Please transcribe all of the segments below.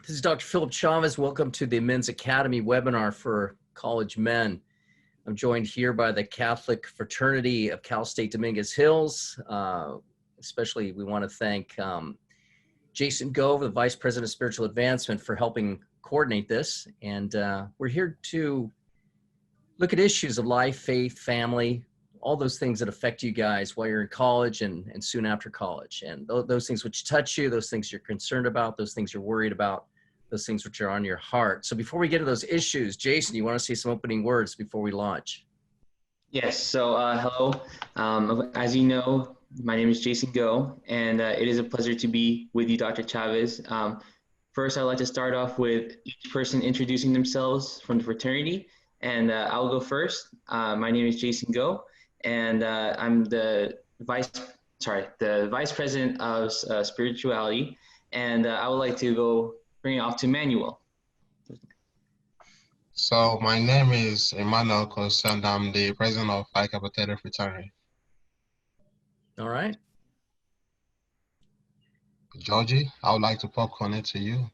This is Dr. Philip Chavez. Welcome to the Men's Academy webinar for college men. I'm joined here by the Catholic Fraternity of Cal State Dominguez Hills. Especially, we want to thank Jason Gove, the Vice President of Spiritual Advancement, for helping coordinate this. And we're here to look at issues of life, faith, family, all those things that affect you guys while you're in college and soon after college. And those things which touch you, those things you're concerned about, those things you're worried about, those things which are on your heart. So before we get to those issues, Jason, you want to say some opening words before we launch? Yes. So hello. As you know, my name is Jason Go, and it is a pleasure to be with you, Dr. Chavez. First, I'd like to start off with each person introducing themselves from the fraternity, and I'll go first. My name is Jason Go, and I'm the vice president of spirituality, and I would like to bring it off to Manuel. So my name is Emmanuel Constant. I'm the president of Phi Kappa Theta Fraternity. All right. Georgie, I would like to popcorn it to you.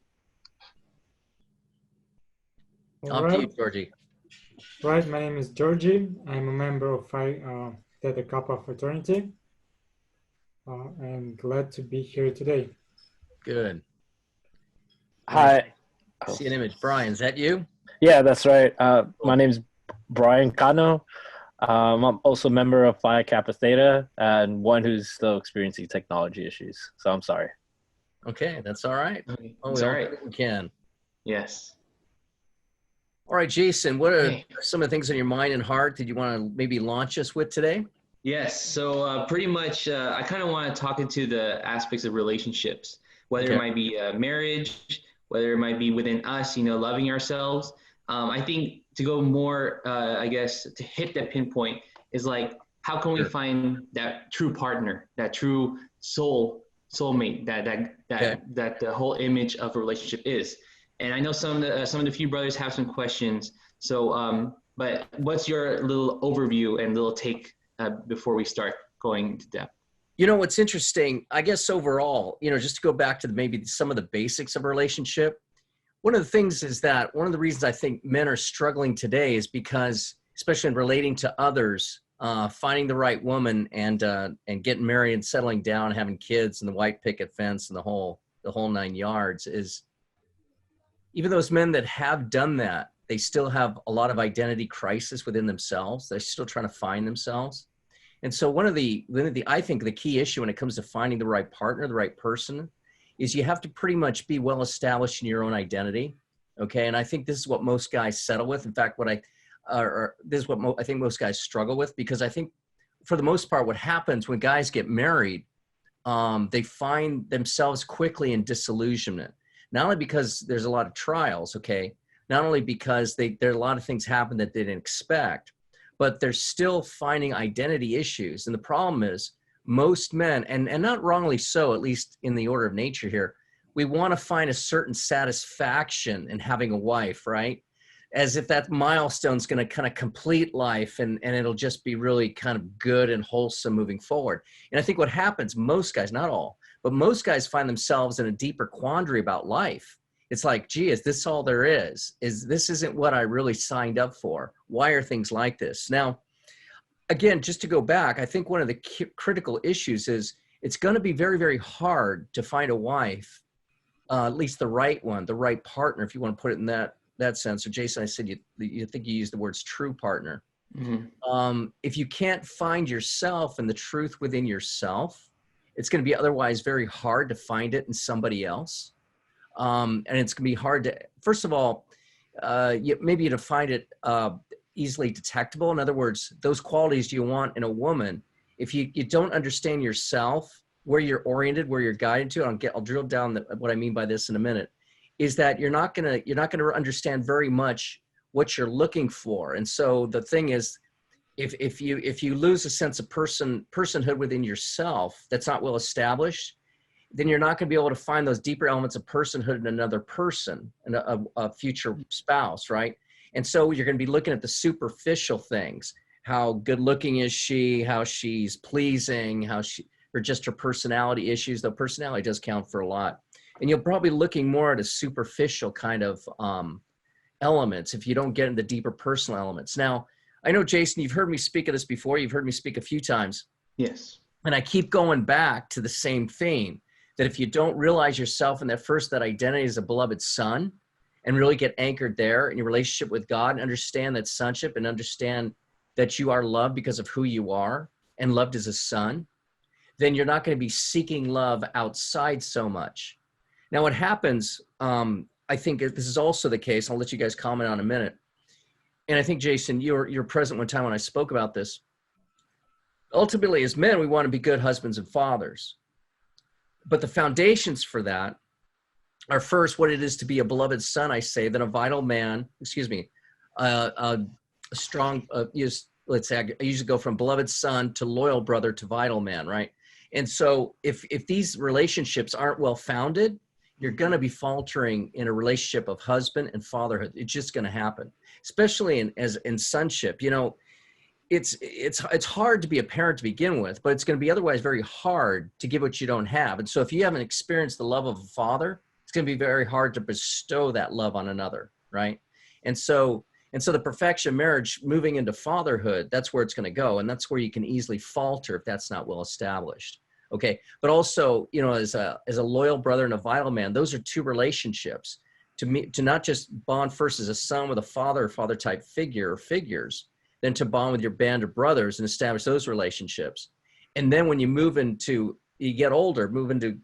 Up to you, Georgie. Right, my name is Georgie. I'm a member of Phi Theta Kappa Fraternity, and glad to be here today. Good. Hi. I see an image. Brian, is that you? Yeah, that's right. My name's Brian Cano. I'm also a member of Phi Kappa Theta and one who's still experiencing technology issues. So I'm sorry. Okay, that's all right. Oh, It's all right. We can. Yes. All right, Jason, what are some of the things on your mind and heart that you want to maybe launch us with today? Yes. So pretty much, I kind of want to talk into the aspects of relationships, whether it might be marriage, whether it might be within us, loving ourselves. I think to go more, I guess, to hit that pinpoint is like, how can we find that true partner, that true soulmate, that the whole image of a relationship is. And I know some of the few brothers have some questions. So, but what's your little overview and little take before we start going into depth? You know, what's interesting, I guess overall, just to go back to maybe some of the basics of a relationship, one of the things is that one of the reasons I think men are struggling today is because, especially in relating to others, finding the right woman and getting married and settling down, having kids and the white picket fence and the whole 9 yards is, even those men that have done that, they still have a lot of identity crisis within themselves. They're still trying to find themselves. And so I think the key issue when it comes to finding the right partner, the right person, is you have to pretty much be well established in your own identity. Okay. And I think this is what most guys settle with. In fact, this is what I think most guys struggle with, because I think for the most part, what happens when guys get married, they find themselves quickly in disillusionment, not only because there's a lot of trials. Okay. Not only because there are a lot of things happen that they didn't expect, but they're still finding identity issues. And the problem is most men, and not wrongly so, at least in the order of nature here, we want to find a certain satisfaction in having a wife, right? As if that milestone's going to kind of complete life and it'll just be really kind of good and wholesome moving forward. And I think what happens, most guys, not all, but most guys find themselves in a deeper quandary about life. It's like, gee, is this all there is? This isn't what I really signed up for? Why are things like this? Now, again, just to go back, I think one of the critical issues is it's going to be very, very hard to find a wife, at least the right one, the right partner, if you want to put it in that sense. So Jason, I said you think you used the words true partner. Mm-hmm. If you can't find yourself and the truth within yourself, it's going to be otherwise very hard to find it in somebody else. And it's going to be hard to, first of all, maybe to find it easily detectable. In other words, those qualities you want in a woman, if you don't understand yourself, where you're oriented, where you're guided to, I'll drill down what I mean by this in a minute, is that you're not going to understand very much what you're looking for. And so the thing is, if you lose a sense of personhood within yourself that's not well established, then you're not going to be able to find those deeper elements of personhood in another person and a future spouse, right? And so you're going to be looking at the superficial things. How good looking is she? How she's pleasing? Or just her personality issues, though personality does count for a lot. And you're probably looking more at a superficial kind of elements if you don't get into deeper personal elements. Now, I know, Jason, you've heard me speak of this before. You've heard me speak a few times. Yes. And I keep going back to the same theme, that if you don't realize yourself in that identity as a beloved son, and really get anchored there in your relationship with God and understand that sonship and understand that you are loved because of who you are and loved as a son, then you're not going to be seeking love outside so much. Now, what happens, I think this is also the case. I'll let you guys comment on in a minute. And I think, Jason, you're present one time when I spoke about this. Ultimately, as men, we want to be good husbands and fathers. But the foundations for that are first what it is to be a beloved son, I say, then a vital man, a strong, let's say I usually go from beloved son to loyal brother to vital man, right? And so if these relationships aren't well founded, you're going to be faltering in a relationship of husband and fatherhood. It's just going to happen, especially in sonship. You know, it's hard to be a parent to begin with, but it's going to be otherwise very hard to give what you don't have. And so if you haven't experienced the love of a father, it's going to be very hard to bestow that love on another, right? And so the perfection of marriage moving into fatherhood, that's where it's going to go. And that's where you can easily falter if that's not well established. Okay. But also, you know, as a loyal brother and a vital man, those are two relationships to not just bond first as a son with a father or father type figure or figures, then to bond with your band of brothers and establish those relationships. And then when you get older, move into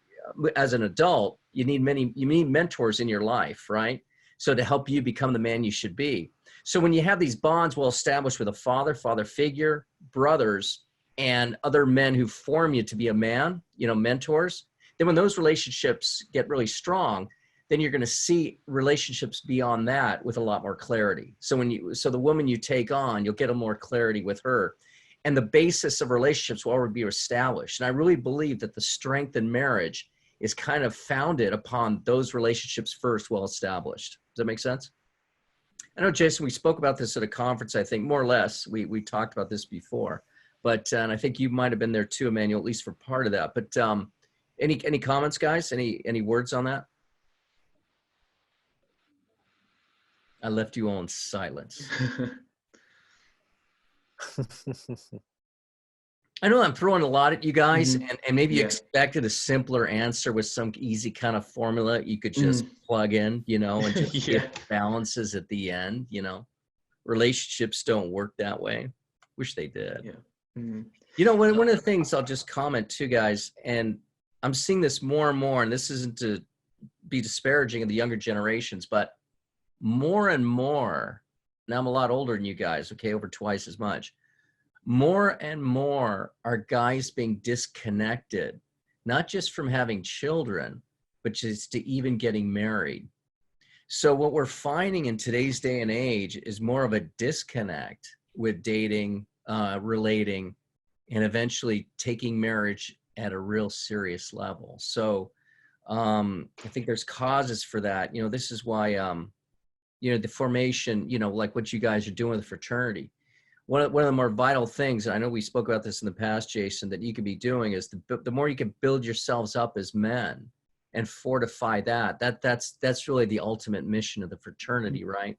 as an adult, you need mentors in your life, right? So to help you become the man you should be. So when you have these bonds well established with a father figure, brothers, and other men who form you to be a man, you know, mentors, then when those relationships get really strong, then you're going to see relationships beyond that with a lot more clarity. So the woman you take on, you'll get a more clarity with her. And the basis of relationships will already be established. And I really believe that the strength in marriage is kind of founded upon those relationships first well established. Does that make sense? I know, Jason, we spoke about this at a conference, I think, more or less. We talked about this before. But and I think you might have been there too, Emmanuel, at least for part of that. But any comments, guys? Any words on that? I left you all in silence. I know I'm throwing a lot at you guys, and maybe you expected a simpler answer with some easy kind of formula you could just plug in, you know, and just get balances at the end, you know. Relationships don't work that way. Wish they did. Yeah. You know, one of the things I'll just comment too, guys, and I'm seeing this more and more, and this isn't to be disparaging of the younger generations, but more and more, now I'm a lot older than you guys, okay, over twice as much. More and more are guys being disconnected, not just from having children, but just to even getting married. So what we're finding in today's day and age is more of a disconnect with dating, relating, and eventually taking marriage at a real serious level. So I think there's causes for that. You know, this is why, you know, the formation, you know, like what you guys are doing with the fraternity. One of the more vital things, and I know we spoke about this in the past, Jason, that you could be doing is the more you can build yourselves up as men and fortify that's really the ultimate mission of the fraternity, right?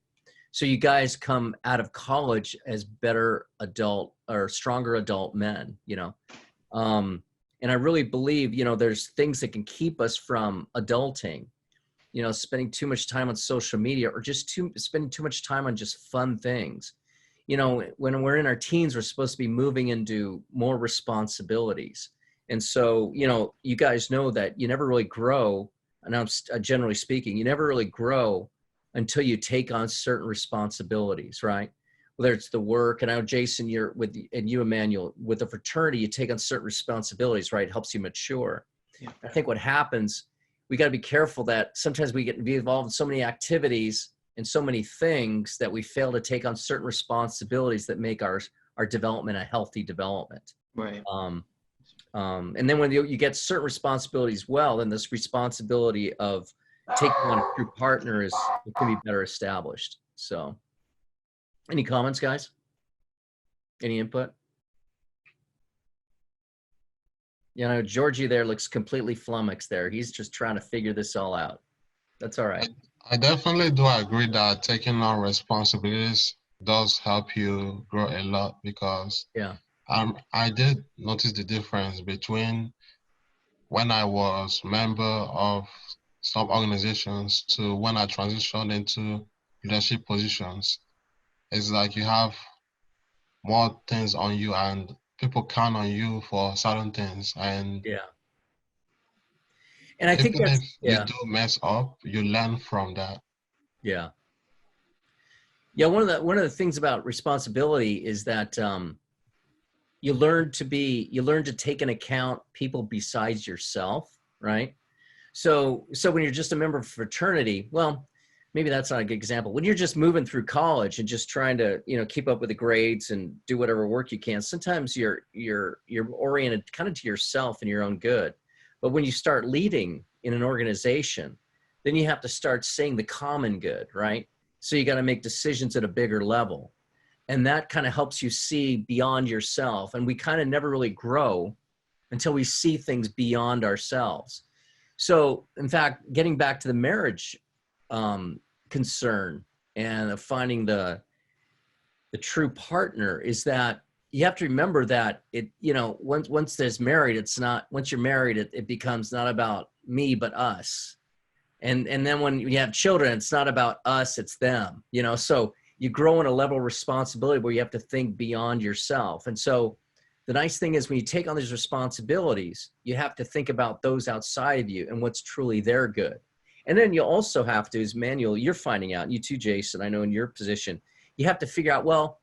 So you guys come out of college as better adult or stronger adult men, you know. And I really believe, you know, there's things that can keep us from adulting, you know, spending too much time on social media or just spending too much time on just fun things. You know, when we're in our teens, we're supposed to be moving into more responsibilities. And so, you know, you guys know that you never really grow, and I'm generally speaking, you never really grow until you take on certain responsibilities, right? Whether it's the work, and I know Jason, and you, Emmanuel, with the fraternity, you take on certain responsibilities, right? It helps you mature. Yeah. I think what happens, we got to be careful that sometimes we get involved in so many activities and so many things that we fail to take on certain responsibilities that make our development a healthy development. Right. And then when you get certain responsibilities, well, then this responsibility of taking on a true partner it can be better established. So any comments, guys? Any input? You know, Georgie there looks completely flummoxed there. He's just trying to figure this all out. That's all right. I definitely do agree that taking on responsibilities does help you grow a lot because Yeah. I did notice the difference between when I was member of some organizations to when I transitioned into leadership positions. It's like you have more things on you and people count on you for certain things. And Yeah. And I think even that's, if you yeah. do mess up, you learn from that. Yeah. Yeah. One of the things about responsibility is that, you learn to take into account people besides yourself, right? So when you're just a member of a fraternity, well, maybe that's not a good example. When you're just moving through college and just trying to, keep up with the grades and do whatever work you can, sometimes you're oriented kind of to yourself and your own good. But when you start leading in an organization, then you have to start seeing the common good, right? So you got to make decisions at a bigger level. And that kind of helps you see beyond yourself. And we kind of never really grow until we see things beyond ourselves. So, in fact, getting back to the marriage concern and finding the true partner is that you have to remember that once there's married, it's not, once you're married, it becomes not about me, but us. And then when you have children, it's not about us, it's them, so you grow in a level of responsibility where you have to think beyond yourself. And so the nice thing is when you take on these responsibilities, you have to think about those outside of you and what's truly their good. And then you also have to, as Manuel, you're finding out, you too, Jason, I know in your position, you have to figure out, well,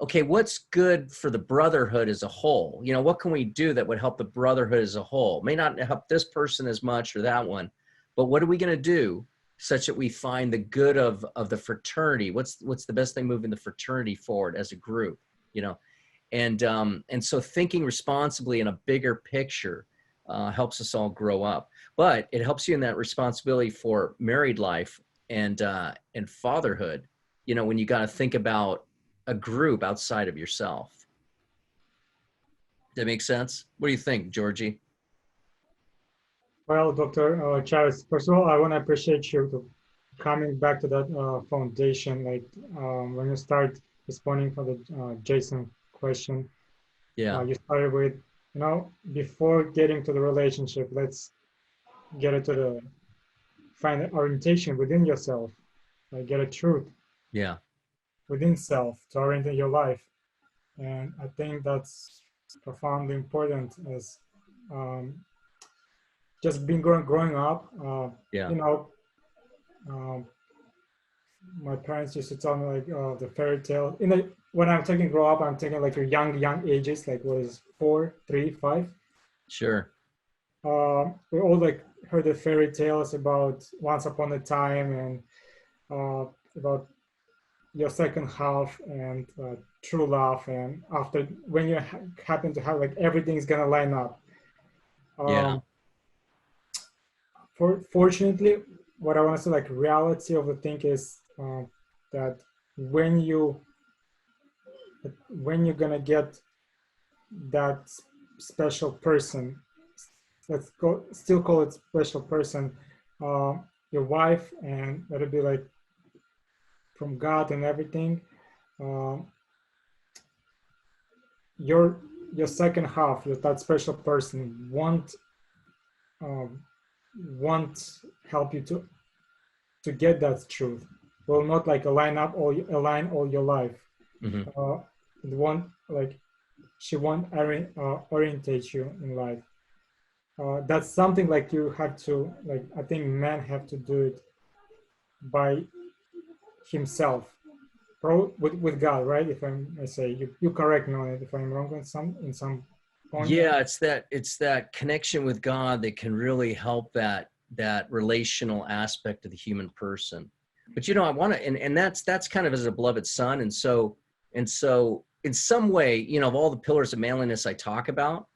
okay, what's good for the brotherhood as a whole? What can we do that would help the brotherhood as a whole? May not help this person as much or that one, but what are we going to do such that we find the good of the fraternity? What's the best thing moving the fraternity forward as a group, And so thinking responsibly in a bigger picture helps us all grow up. But it helps you in that responsibility for married life and fatherhood, when you got to think about a group outside of yourself. Does that make sense? What do you think, Georgie? Well, Dr. Chavez, first of all, I want to appreciate you coming back to that foundation. Like when you start responding for the Jason question, Yeah. you started with, before getting to the relationship, let's get it to find the orientation within yourself, like get a truth Yeah. within self to orientate your life. And I think that's profoundly important as just being growing up. Yeah. Um, my parents used to tell me like the fairy tale. When I'm taking grow up, I'm taking like your young ages, like was 4, 3, 5. Sure. We all like heard the fairy tales about once upon a time and about your second half and true love, and after when you happen to have like everything's gonna line up. Yeah. Fortunately, what I want to say, like reality of the thing is that when you're gonna get that special person, still call it special person, your wife, and that'll be like from God and everything. Your second half, that special person won't help you to get that truth. Will not like align all your life. Mm-hmm. It won't like she won't orientate you in life. That's something like you have to, like I think men have to do it by himself, with God, right? If I say you correct me on it if I'm wrong in some point. Yeah, it's that connection with God that can really help that relational aspect of the human person. But I want to, and that's kind of as a beloved son, and so in some way, of all the pillars of manliness I talk about,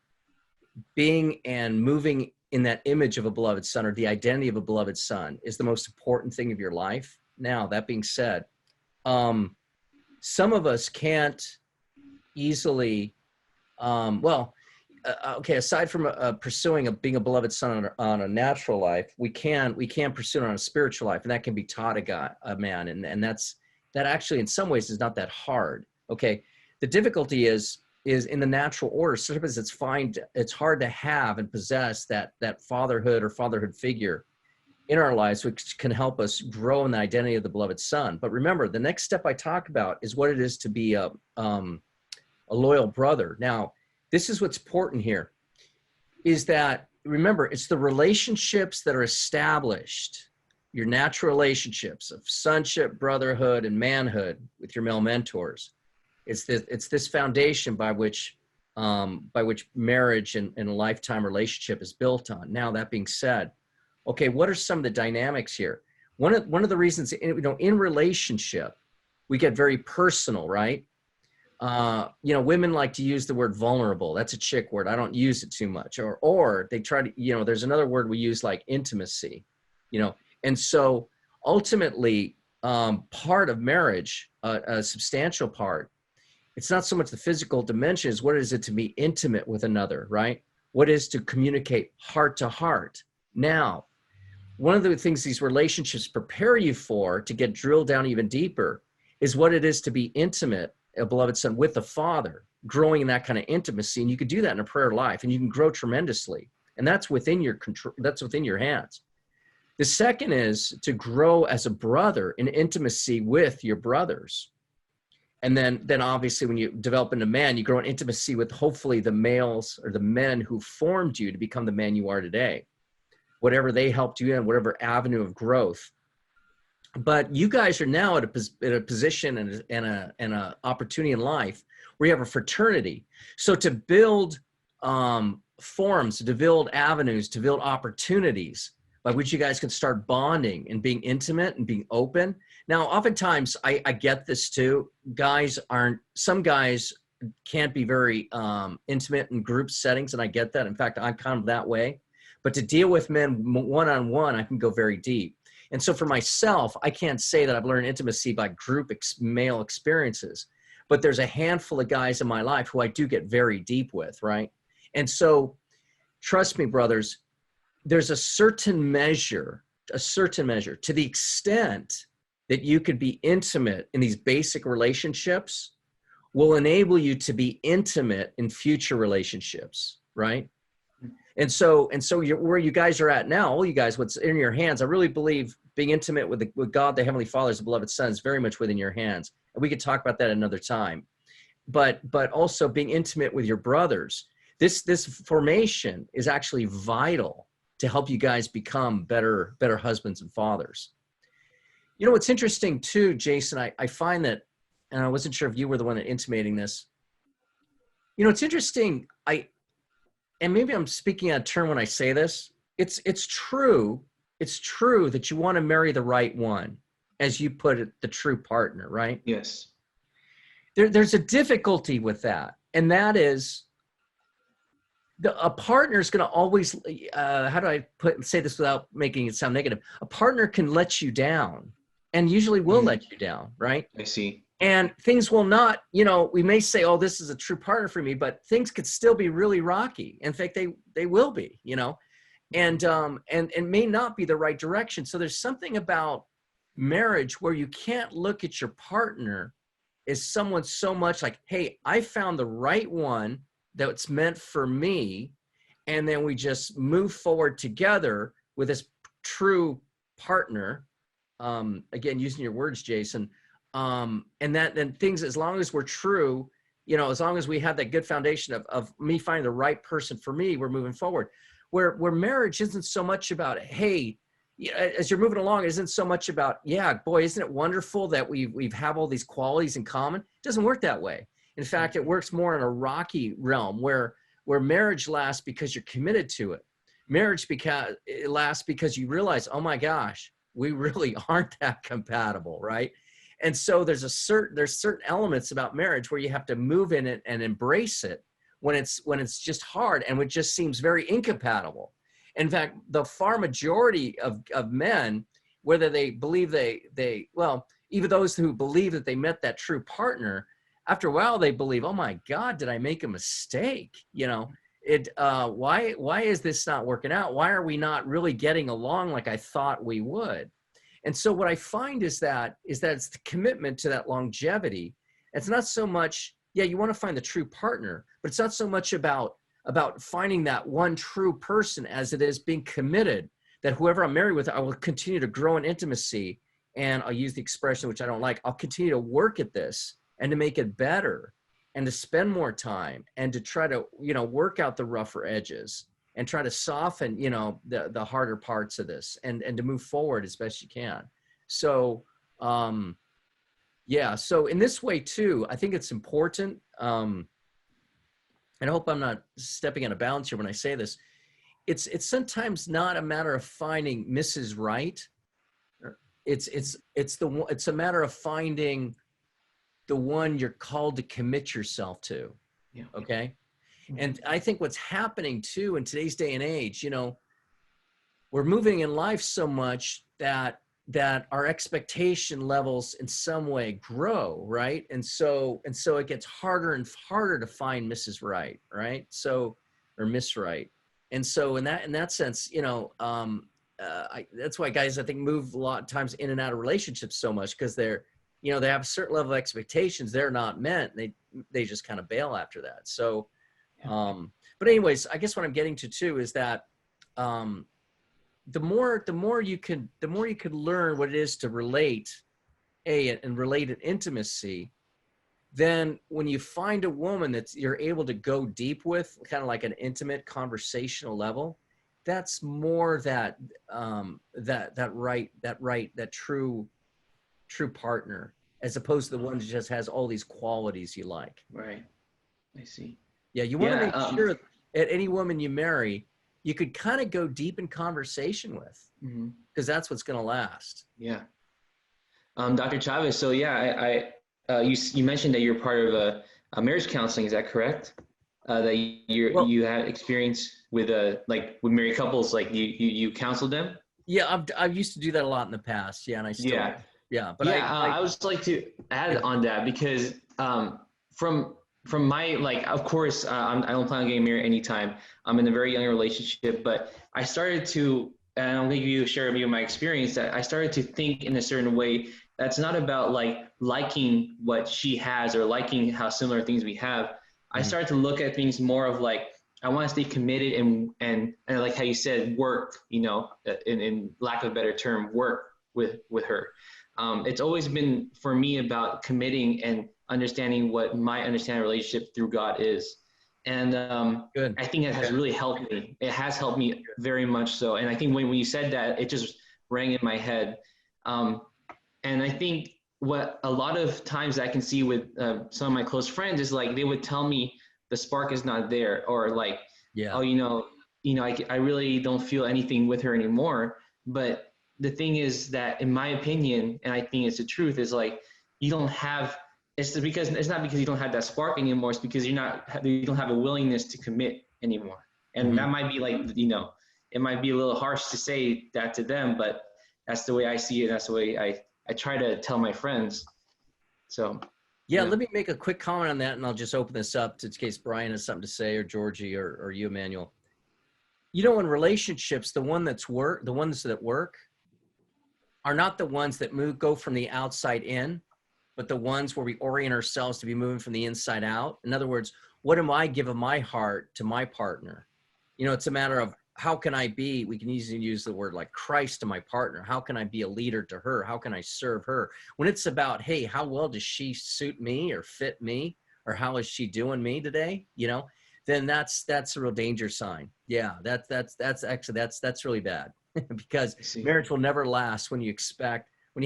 being and moving in that image of a beloved son or the identity of a beloved son is the most important thing of your life. Now, that being said, some of us can't easily, okay, aside from pursuing being a beloved son on a natural life, we can pursue it on a spiritual life, and that can be taught a man, and that actually in some ways is not that hard. Okay, the difficulty is in the natural order. Sometimes it's hard to have and possess that fatherhood figure in our lives, which can help us grow in the identity of the beloved son. But remember, the next step I talk about is what it is to be a loyal brother. Now, this is what's important here, is that, remember, it's the relationships that are established, your natural relationships of sonship, brotherhood, and manhood with your male mentors. It's this foundation by which marriage and a lifetime relationship is built on. Now, that being said, okay, what are some of the dynamics here? One of the reasons, in relationship, we get very personal, right? Women like to use the word vulnerable. That's a chick word. I don't use it too much. Or they try to, there's another word we use like intimacy, And so ultimately, part of marriage, a substantial part, it's not so much the physical dimension as what is it to be intimate with another, right? What is to communicate heart to heart? Now, one of the things these relationships prepare you for, to get drilled down even deeper, is what it is to be intimate, a beloved son, with the Father, growing in that kind of intimacy. And you can do that in a prayer life, and you can grow tremendously. And that's within your control. That's within your hands. The second is to grow as a brother in intimacy with your brothers. And then obviously when you develop into man, you grow in intimacy with hopefully the males or the men who formed you to become the man you are today, whatever they helped you in, whatever avenue of growth. But you guys are now at a position and an opportunity in life where you have a fraternity. So to build forms, to build avenues, to build opportunities by which you guys can start bonding and being intimate and being open. Now, oftentimes I get this too. Some guys can't be very intimate in group settings, and I get that. In fact, I'm kind of that way. But to deal with men one-on-one, I can go very deep. And so for myself, I can't say that I've learned intimacy by group male experiences, but there's a handful of guys in my life who I do get very deep with, right? And so trust me, brothers, there's a certain measure to the extent that you could be intimate in these basic relationships will enable you to be intimate in future relationships, right? And so where you guys are at now, all you guys, what's in your hands, I really believe being intimate with God, the Heavenly Father, as a beloved son, is very much within your hands. And we could talk about that another time. But also being intimate with your brothers. This formation is actually vital to help you guys become better husbands and fathers. What's interesting too, Jason, I find that, and I wasn't sure if you were the one that intimating this. It's interesting. And maybe I'm speaking out of turn when I say this. It's true. It's true that you want to marry the right one, as you put it, the true partner, right? Yes. There's a difficulty with that, and that is a partner is going to always. How do I say this without making it sound negative? A partner can let you down, and usually will let you down, right? I see. And things will not, we may say, oh, this is a true partner for me, but things could still be really rocky. In fact, they will be, and may not be the right direction. So there's something about marriage where you can't look at your partner as someone so much like, hey, I found the right one that's meant for me. And then we just move forward together with this true partner. Again, using your words, Jason. And then things, as long as we're true, as long as we have that good foundation of me finding the right person for me, we're moving forward. Where marriage isn't so much about, hey, as you're moving along, it isn't so much about, yeah, boy, isn't it wonderful that we have all these qualities in common? It doesn't work that way. In fact, it works more in a rocky realm where marriage lasts because you're committed to it. Marriage it lasts because you realize, oh my gosh, we really aren't that compatible, right? And so there's certain elements about marriage where you have to move in it and embrace it when it's just hard and it just seems very incompatible. In fact, the far majority of men, whether they believe even those who believe that they met that true partner, after a while they believe, oh my God, did I make a mistake? why is this not working out? Why are we not really getting along like I thought we would? And so what I find is that it's the commitment to that longevity. It's not so much, yeah, you want to find the true partner, but it's not so much about finding that one true person as it is being committed that whoever I'm married with, I will continue to grow in intimacy. And I'll use the expression, which I don't like, I'll continue to work at this and to make it better and to spend more time and to try to, work out the rougher edges and try to soften, the harder parts of this and to move forward as best you can. So, so in this way too, I think it's important. And I hope I'm not stepping out of bounds here when I say this. It's sometimes not a matter of finding Mrs. Right. It's a matter of finding the one you're called to commit yourself to. Yeah. Okay. And I think what's happening too in today's day and age, we're moving in life so much that our expectation levels in some way grow, right? And so it gets harder and harder to find Mrs. Right, right? So, or Miss Right. And so in that sense, that's why guys, I think, move a lot of times in and out of relationships so much, because they have a certain level of expectations they're not met. They just kind of bail after that. So, but anyways, I guess what I'm getting to too is that the more you can learn what it is to relate, and relate in intimacy, then when you find a woman that you're able to go deep with, kind of like an intimate conversational level, that's more that true partner, as opposed to the one that just has all these qualities you like. Right. I see. Yeah, you want to make sure that any woman you marry, you could kind of go deep in conversation with, because that's what's going to last. Yeah. Dr. Chavez, so yeah, you mentioned that you're part of a marriage counseling. Is that correct? That you had experience with with married couples, like you counseled them? Yeah, I've used to do that a lot in the past. Yeah, and I still but I would just like to add on that, because from my, of course, I don't plan on getting married anytime. I'm in a very young relationship, but I started to, and I'll give you share with you my experience, that I started to think in a certain way that's not about liking what she has or liking how similar things we have. I started to look at things more of I want to stay committed and like how you said, work, in lack of a better term, work with her. It's always been for me about committing and understanding what my understanding of relationship through God is. And I think it has really helped me. It has helped me very much so. And I think when you said that, it just rang in my head. And I think what a lot of times I can see with some of my close friends is they would tell me the spark is not there, or I really don't feel anything with her anymore. But the thing is that, in my opinion, and I think it's the truth, is you don't have, it's not because you don't have that spark anymore. It's because you don't have a willingness to commit anymore. And that might be it might be a little harsh to say that to them, but that's the way I see it. That's the way I try to tell my friends. So. Yeah, let me make a quick comment on that, and I'll just open this up in case Brian has something to say, or Georgie, or you, Emmanuel. In relationships, the ones that work are not the ones that go from the outside in, but the ones where we orient ourselves to be moving from the inside out. In other words, what am I giving my heart to my partner? It's a matter of, how can I be, we can easily use the word like Christ to my partner. How can I be a leader to her? How can I serve her? When it's about, hey, how well does she suit me or fit me? Or how is she doing me today? Then that's a real danger sign. Yeah, that's really bad because marriage will never last when you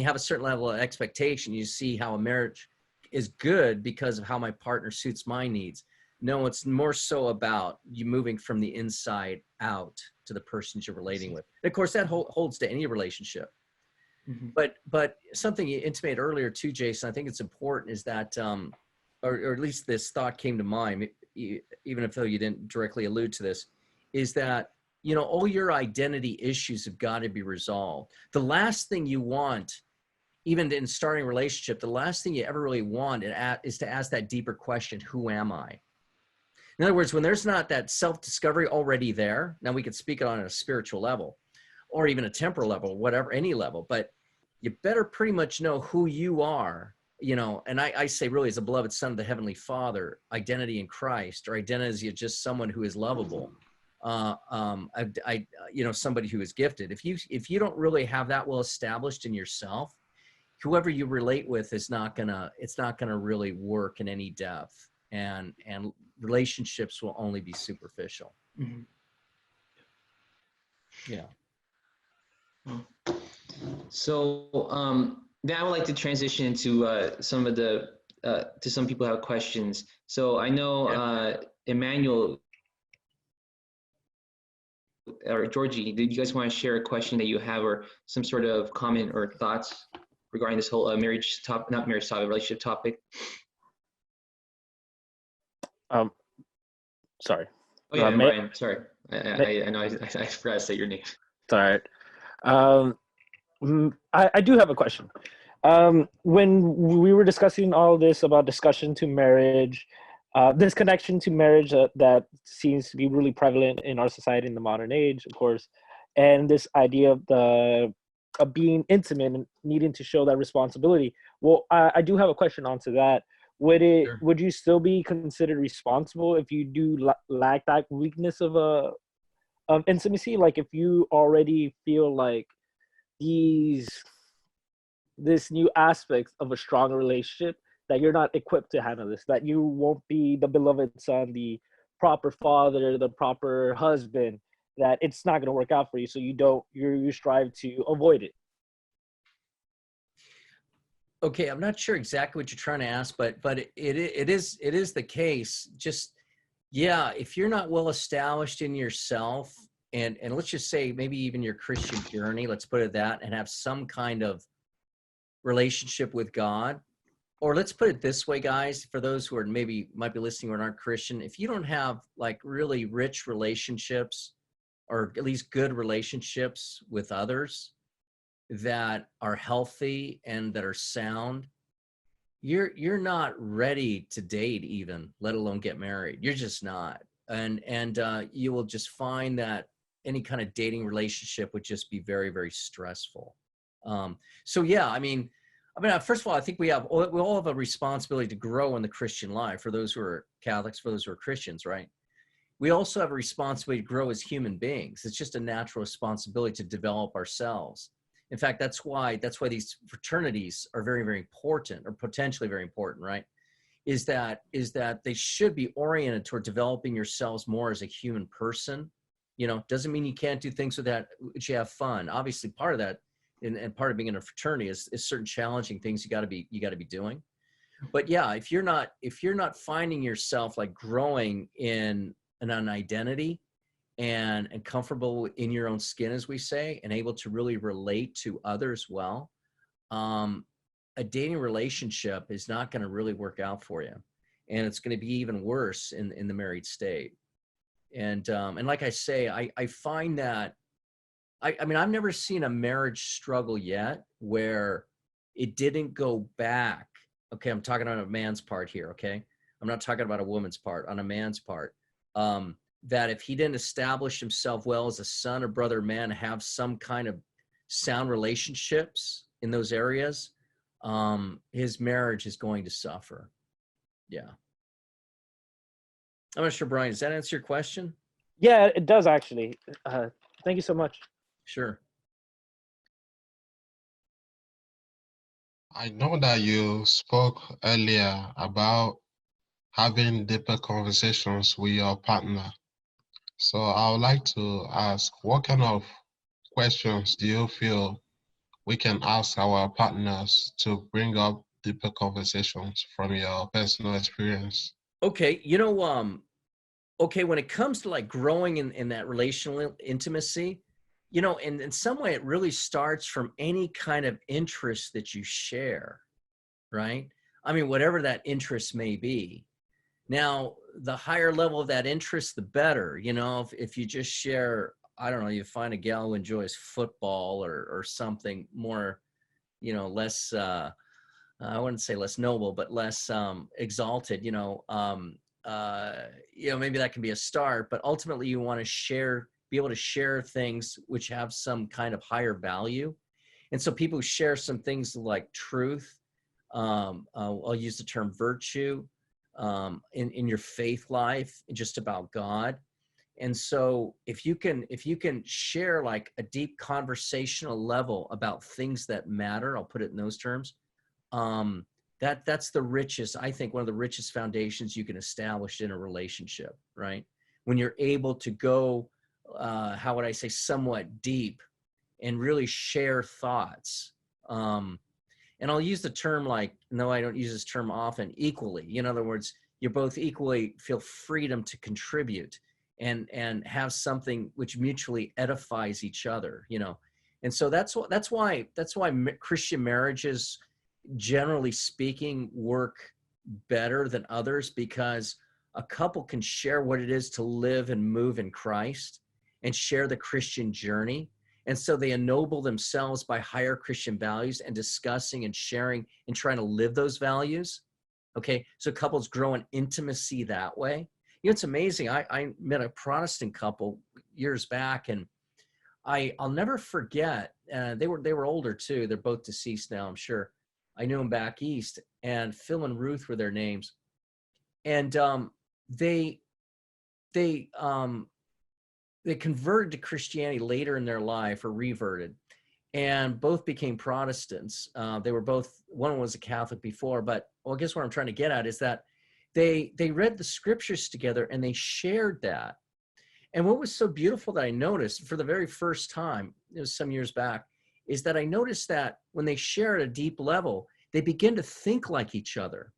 have a certain level of expectation. You see how a marriage is good because of how my partner suits my needs. No, it's more so about you moving from the inside out to the persons you're relating with. And of course, that holds to any relationship. But something you intimated earlier too, Jason, I think it's important, is that, or at least this thought came to mind, even if though you didn't directly allude to this, is that, all your identity issues have got to be resolved. The last thing you want, even in starting a relationship, the last thing you ever really want is to ask that deeper question, who am I? In other words, when there's not that self-discovery already there, now we could speak it on a spiritual level or even a temporal level, whatever, any level, but you better pretty much know who you are, you know, and I say really as a beloved son of the Heavenly Father, identity in Christ, or identity as just someone who is lovable. You know, somebody who is gifted. If you don't really have that well established in yourself, whoever you relate with it's not gonna really work in any depth, and relationships will only be superficial. Mm-hmm. Yeah. So then I would like to transition into some of the to some people who have questions. So I know Emmanuel or Georgie, did you guys want to share a question that you have or some sort of comment or thoughts regarding this whole marriage topic, not marriage topic, relationship topic? Sorry. Oh yeah, Brian. Sorry, I know I forgot to say your name. It's all right. I do have a question. When we were discussing all this about discussion to marriage, this connection to marriage that seems to be really prevalent in our society in the modern age, of course, and this idea of being intimate and needing to show that responsibility. Well, I do have a question onto that. Sure. Would you still be considered responsible if you do lack that weakness of intimacy? Like if you already feel like this new aspects of a stronger relationship, that you're not equipped to handle this, that you won't be the beloved son, the proper father, the proper husband, that it's not going to work out for you, so you strive to avoid it. Okay, I'm not sure exactly what you're trying to ask, but it is the case. Just, yeah, if you're not well established in yourself, and let's just say maybe even your Christian journey, let's put it that, and have some kind of relationship with God, or let's put it this way, guys, for those who are maybe might be listening or aren't Christian, if you don't have like really rich relationships, or at least good relationships with others that are healthy and that are sound, you're not ready to date even, let alone get married. You're just not. And you will just find that any kind of dating relationship would just be very, very stressful. So yeah, I mean, first of all, I think we all have a responsibility to grow in the Christian life, for those who are Catholics, for those who are Christians, right? We also have a responsibility to grow as human beings. It's just a natural responsibility to develop ourselves. In fact, that's why these fraternities are very, very important, or potentially very important, right? Is that they should be oriented toward developing yourselves more as a human person. You know, doesn't mean you can't do things with that, which you have fun. Obviously, part of that, and part of being in a fraternity is certain challenging things you got to be doing. But yeah, if you're not finding yourself like growing in an identity and comfortable in your own skin, as we say, and able to really relate to others well, a dating relationship is not going to really work out for you, and it's going to be even worse in the married state. And like I say, I find that I mean, I've never seen a marriage struggle yet where it didn't go back. Okay, I'm talking on a man's part here, okay? I'm not talking about a woman's part, on a man's part. That if he didn't establish himself well as a son or brother man, have some kind of sound relationships in those areas, his marriage is going to suffer. Yeah. I'm not sure, Brian, does that answer your question? Yeah, it does actually. Thank you so much. Sure. I know that you spoke earlier about having deeper conversations with your partner. So I would like to ask, what kind of questions do you feel we can ask our partners to bring up deeper conversations from your personal experience? Okay, okay, when it comes to like growing in that relational intimacy, in some way it really starts from any kind of interest that you share, right? I mean, whatever that interest may be. Now, the higher level of that interest, the better. If you just share, I don't know, you find a gal who enjoys football or something more, less, I wouldn't say less noble, but less exalted, you know, maybe that can be a start, but ultimately you want to be able to share things which have some kind of higher value. And so people share some things like truth. I'll use the term virtue, in your faith life, just about God. And so if you can share like a deep conversational level about things that matter, I'll put it in those terms, that's the richest, I think, one of the richest foundations you can establish in a relationship, right? When you're able to go, how would I say, somewhat deep and really share thoughts. And I'll use the term, like, no, I don't use this term often, equally. In other words, you both equally feel freedom to contribute and have something which mutually edifies each other, you know. And so that's why Christian marriages, generally speaking, work better than others, because a couple can share what it is to live and move in Christ and share the Christian journey. And so they ennoble themselves by higher Christian values and discussing and sharing and trying to live those values. Okay, so couples grow in intimacy that way. You know, it's amazing. I met a Protestant couple years back, and I'll never forget. They were older too. They're both deceased now, I'm sure. I knew them back east, and Phil and Ruth were their names. And they converted to Christianity later in their life, or reverted, and both became Protestants. They were both, one was a Catholic before, but well, I guess what I'm trying to get at is that they read the scriptures together and they shared that. And what was so beautiful that I noticed for the very first time, it was some years back, is that I noticed that when they share at a deep level, they begin to think like each other.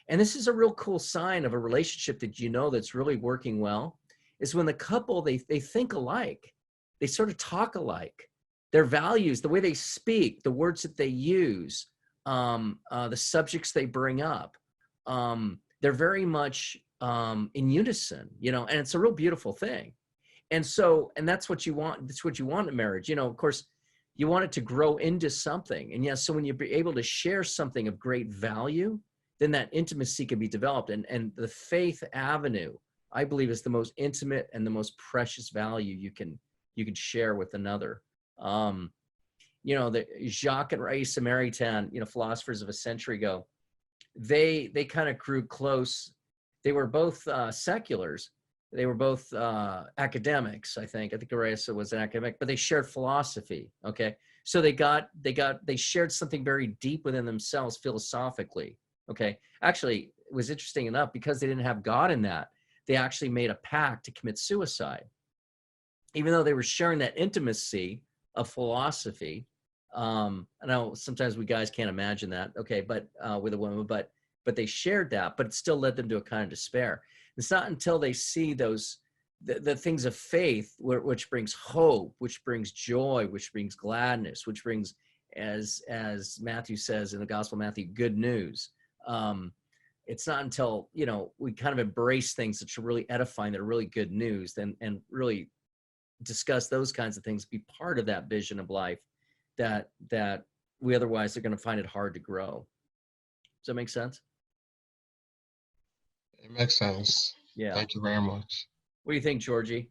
And this is a real cool sign of a relationship that you know that's really working well, is when the couple, they think alike. They sort of talk alike. Their values, the way they speak, the words that they use, the subjects they bring up, they're very much in unison, you know, and it's a real beautiful thing. And so, and that's what you want. That's what you want in marriage. You know, of course, you want it to grow into something. And yes, so when you're able to share something of great value, then that intimacy can be developed. And the faith avenue, I believe, is the most intimate and the most precious value you can share with another. You know, the Jacques and Raïssa Maritain, you know, philosophers of a century ago, they kind of grew close. They were both seculars. They were both academics, I think. I think Raïssa was an academic, but they shared philosophy. Okay, so they shared something very deep within themselves philosophically. Okay, actually, it was interesting enough, because they didn't have God in that, they actually made a pact to commit suicide, even though they were sharing that intimacy of philosophy. I know sometimes we guys can't imagine that, okay, but with a woman, but they shared that, but it still led them to a kind of despair. It's not until they see those the things of faith, which brings hope, which brings joy, which brings gladness, which brings, as Matthew says in the Gospel of Matthew, good news. It's not until, you know, we kind of embrace things that are really edifying, that are really good news, and really discuss those kinds of things, be part of that vision of life, that we otherwise are going to find it hard to grow. Does that make sense? It makes sense. Yeah. Thank you very much. What do you think, Georgie?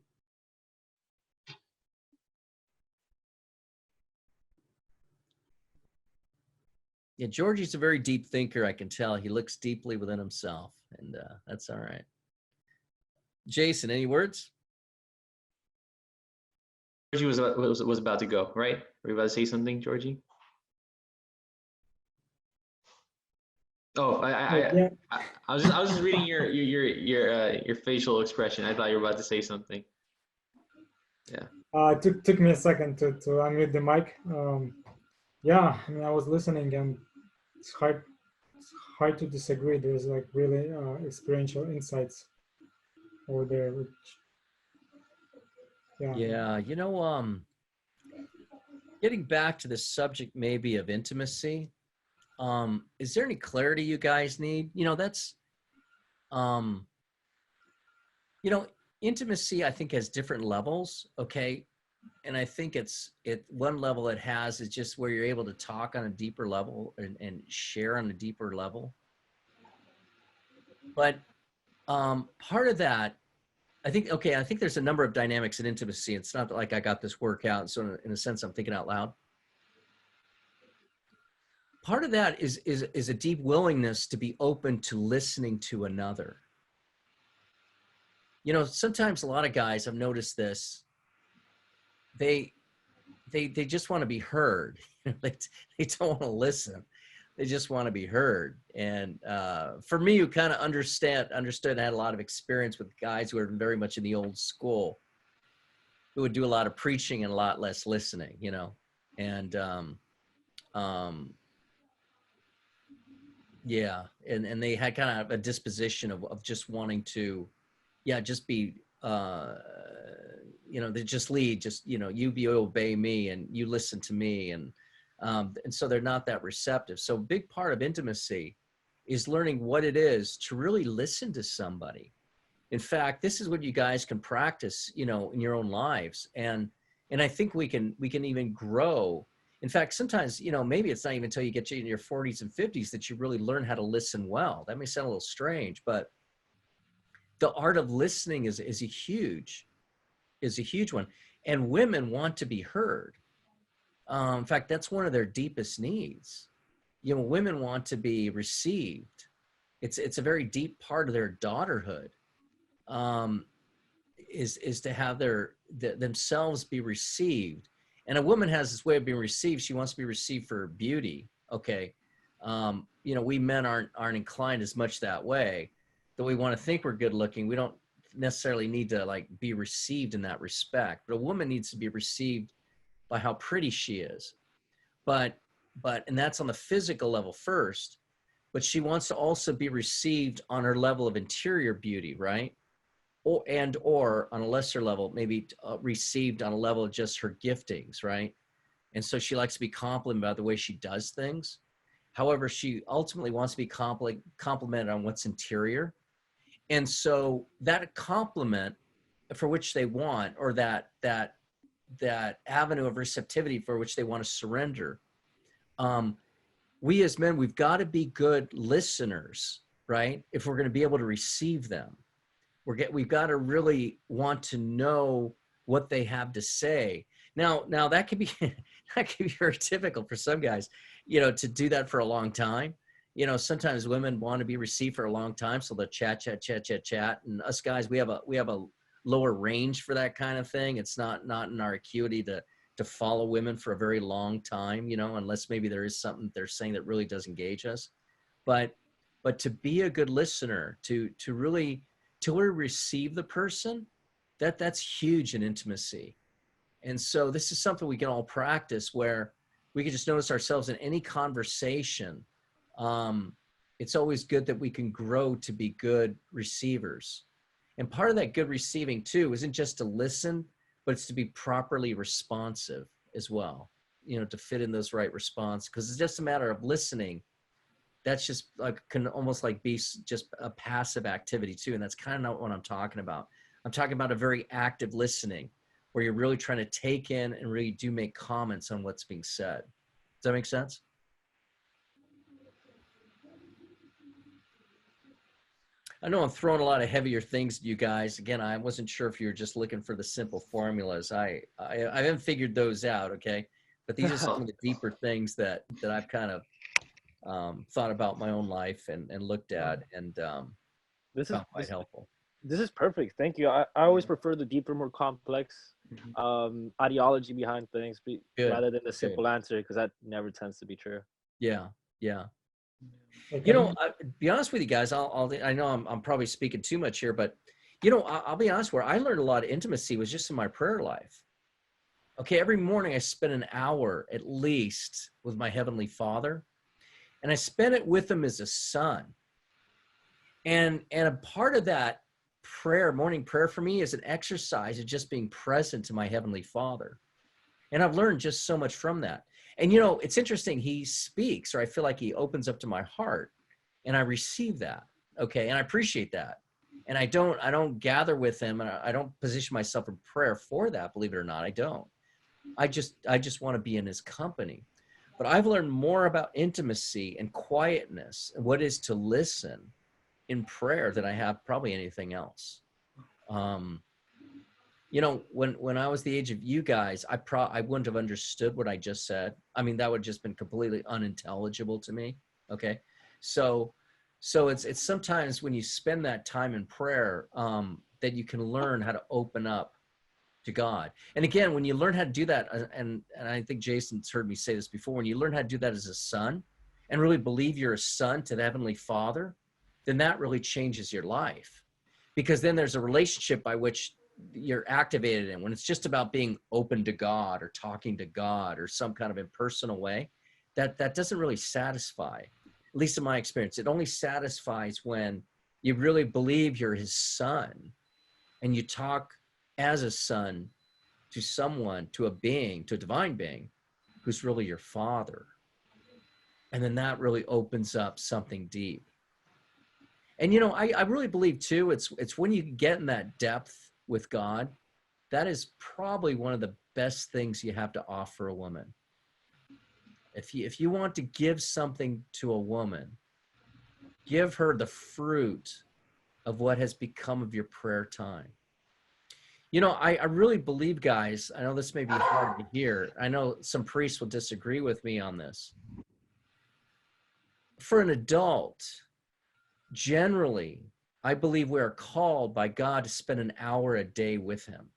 Yeah, Georgie's a very deep thinker, I can tell. He looks deeply within himself, and that's all right. Jason, any words? Georgie was about to go, right? Were you about to say something, Georgie? Oh, I was just reading your facial expression. I thought you were about to say something. Yeah. Took me a second to unmute the mic. Yeah, I mean, I was listening, and it's hard to disagree. There's like really experiential insights over there. Which, yeah, you know, getting back to the subject maybe of intimacy, is there any clarity you guys need? You know, that's, you know, intimacy, I think, has different levels. Okay. And I think one level it has is just where you're able to talk on a deeper level and share on a deeper level. But Part of that, I think, okay, I think there's a number of dynamics in intimacy. It's not like I got this workout, so in a sense, I'm thinking out loud. Part of that is a deep willingness to be open to listening to another. You know, sometimes a lot of guys, I've noticed this, they just want to be heard. They don't want to listen. They just want to be heard. And for me, who kind of understood, and had a lot of experience with guys who are very much in the old school, who would do a lot of preaching and a lot less listening, you know. And yeah, and they had kind of a disposition of just wanting to, yeah, just be, you know, they just lead, just, you know, you obey me and you listen to me. And so they're not that receptive. So a big part of intimacy is learning what it is to really listen to somebody. In fact, this is what you guys can practice, you know, in your own lives. And I think we can even grow. In fact, sometimes, you know, maybe it's not even until you get in your 40s and 50s that you really learn how to listen well. That may sound a little strange, but the art of listening is a huge one. And women want to be heard. In fact, that's one of their deepest needs. You know, women want to be received. It's a very deep part of their daughterhood, is to have themselves be received. And a woman has this way of being received. She wants to be received for her beauty. Okay. You know, we men aren't inclined as much that way, though we want to think we're good looking. We don't necessarily need to like be received in that respect, but a woman needs to be received by how pretty she is. But, and that's on the physical level first, but she wants to also be received on her level of interior beauty, right? Or on a lesser level, maybe received on a level of just her giftings, right? And so she likes to be complimented by the way she does things. However, she ultimately wants to be complimented on what's interior. And so that compliment for which they want, or that avenue of receptivity for which they want to surrender, we as men, we've got to be good listeners, right? If we're going to be able to receive them. We've got to really want to know what they have to say. Now that could be that could be very difficult for some guys, you know, to do that for a long time. You know, sometimes women want to be received for a long time, so they'll chat, and us guys, we have a lower range for that kind of thing. It's not in our acuity to follow women for a very long time, you know, unless maybe there is something they're saying that really does engage us. But to be a good listener, to really receive the person, that's huge in intimacy. And so this is something we can all practice, where we can just notice ourselves in any conversation. It's always good that we can grow to be good receivers. And part of that good receiving too isn't just to listen, but it's to be properly responsive as well, you know, to fit in those right response, because it's just a matter of listening. That's just like, can almost like be just a passive activity too. And that's kind of not what I'm talking about. I'm talking about a very active listening, where you're really trying to take in and really do make comments on what's being said. Does that make sense? I know I'm throwing a lot of heavier things at you guys. Again, I wasn't sure if you were just looking for the simple formulas. I haven't figured those out, okay? But these are some of the deeper things that I've kind of thought about my own life and looked at, and This is found quite helpful. This is perfect. Thank you. I always prefer the deeper, more complex ideology behind things rather than the simple answer, because that never tends to be true. Yeah. Okay. You know, be honest with you guys. I know I'm probably speaking too much here, but you know, I'll be honest. Where I learned a lot of intimacy was just in my prayer life. Okay, every morning I spent an hour at least with my Heavenly Father, and I spent it with Him as a son. And a part of that prayer, morning prayer for me, is an exercise of just being present to my Heavenly Father. And I've learned just so much from that. And, you know, it's interesting. He speaks, or I feel like He opens up to my heart, and I receive that. Okay. And I appreciate that. And I don't gather with Him, and I don't position myself in prayer for that. Believe it or not, I don't. I just want to be in His company. But I've learned more about intimacy and quietness and what it is to listen in prayer than I have probably anything else. You know, when I was the age of you guys, I wouldn't have understood what I just said. I mean, that would have just been completely unintelligible to me. Okay. So it's sometimes when you spend that time in prayer, that you can learn how to open up to God. And again, when you learn how to do that, and I think Jason's heard me say this before, when you learn how to do that as a son and really believe you're a son to the Heavenly Father, then that really changes your life. Because then there's a relationship by which you're activated in. When it's just about being open to God or talking to God or some kind of impersonal way, that doesn't really satisfy, at least in my experience. It only satisfies when you really believe you're his son and you talk as a son to someone, to a being, to a divine being who's really your father. And then that really opens up something deep. And, you know, I really believe too, it's when you get in that depth with God, that is probably one of the best things you have to offer a woman. If you want to give something to a woman, give her the fruit of what has become of your prayer time. You know, I really believe, guys, I know this may be hard to hear. I know some priests will disagree with me on this. For an adult, generally, I believe we are called by God to spend an hour a day with him.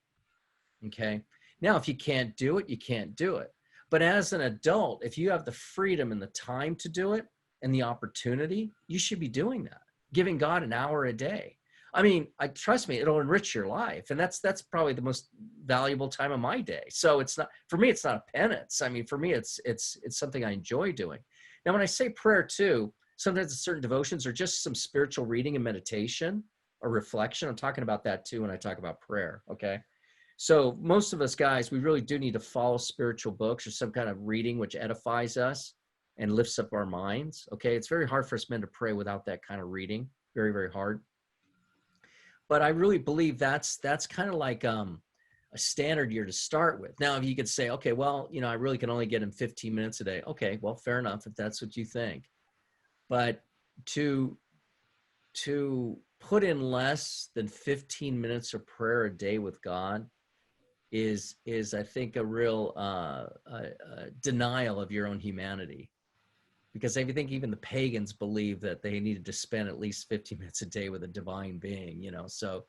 Okay. Now, if you can't do it, you can't do it. But as an adult, if you have the freedom and the time to do it and the opportunity, you should be doing that, giving God an hour a day. I mean, trust me, it'll enrich your life. And that's probably the most valuable time of my day. So it's not, for me, it's not a penance. I mean, for me, it's something I enjoy doing. Now, when I say prayer too, sometimes it's certain devotions or just some spiritual reading and meditation or reflection. I'm talking about that too when I talk about prayer, okay? So most of us guys, we really do need to follow spiritual books or some kind of reading which edifies us and lifts up our minds, okay? It's very hard for us men to pray without that kind of reading, very, very hard. But I really believe that's kind of like a standard year to start with. Now, if you could say, okay, well, you know, I really can only get in 15 minutes a day. Okay, well, fair enough if that's what you think. But to put in less than 15 minutes of prayer a day with God is I think a real denial of your own humanity. Because I think even the pagans believe that they needed to spend at least 15 minutes a day with a divine being, you know. So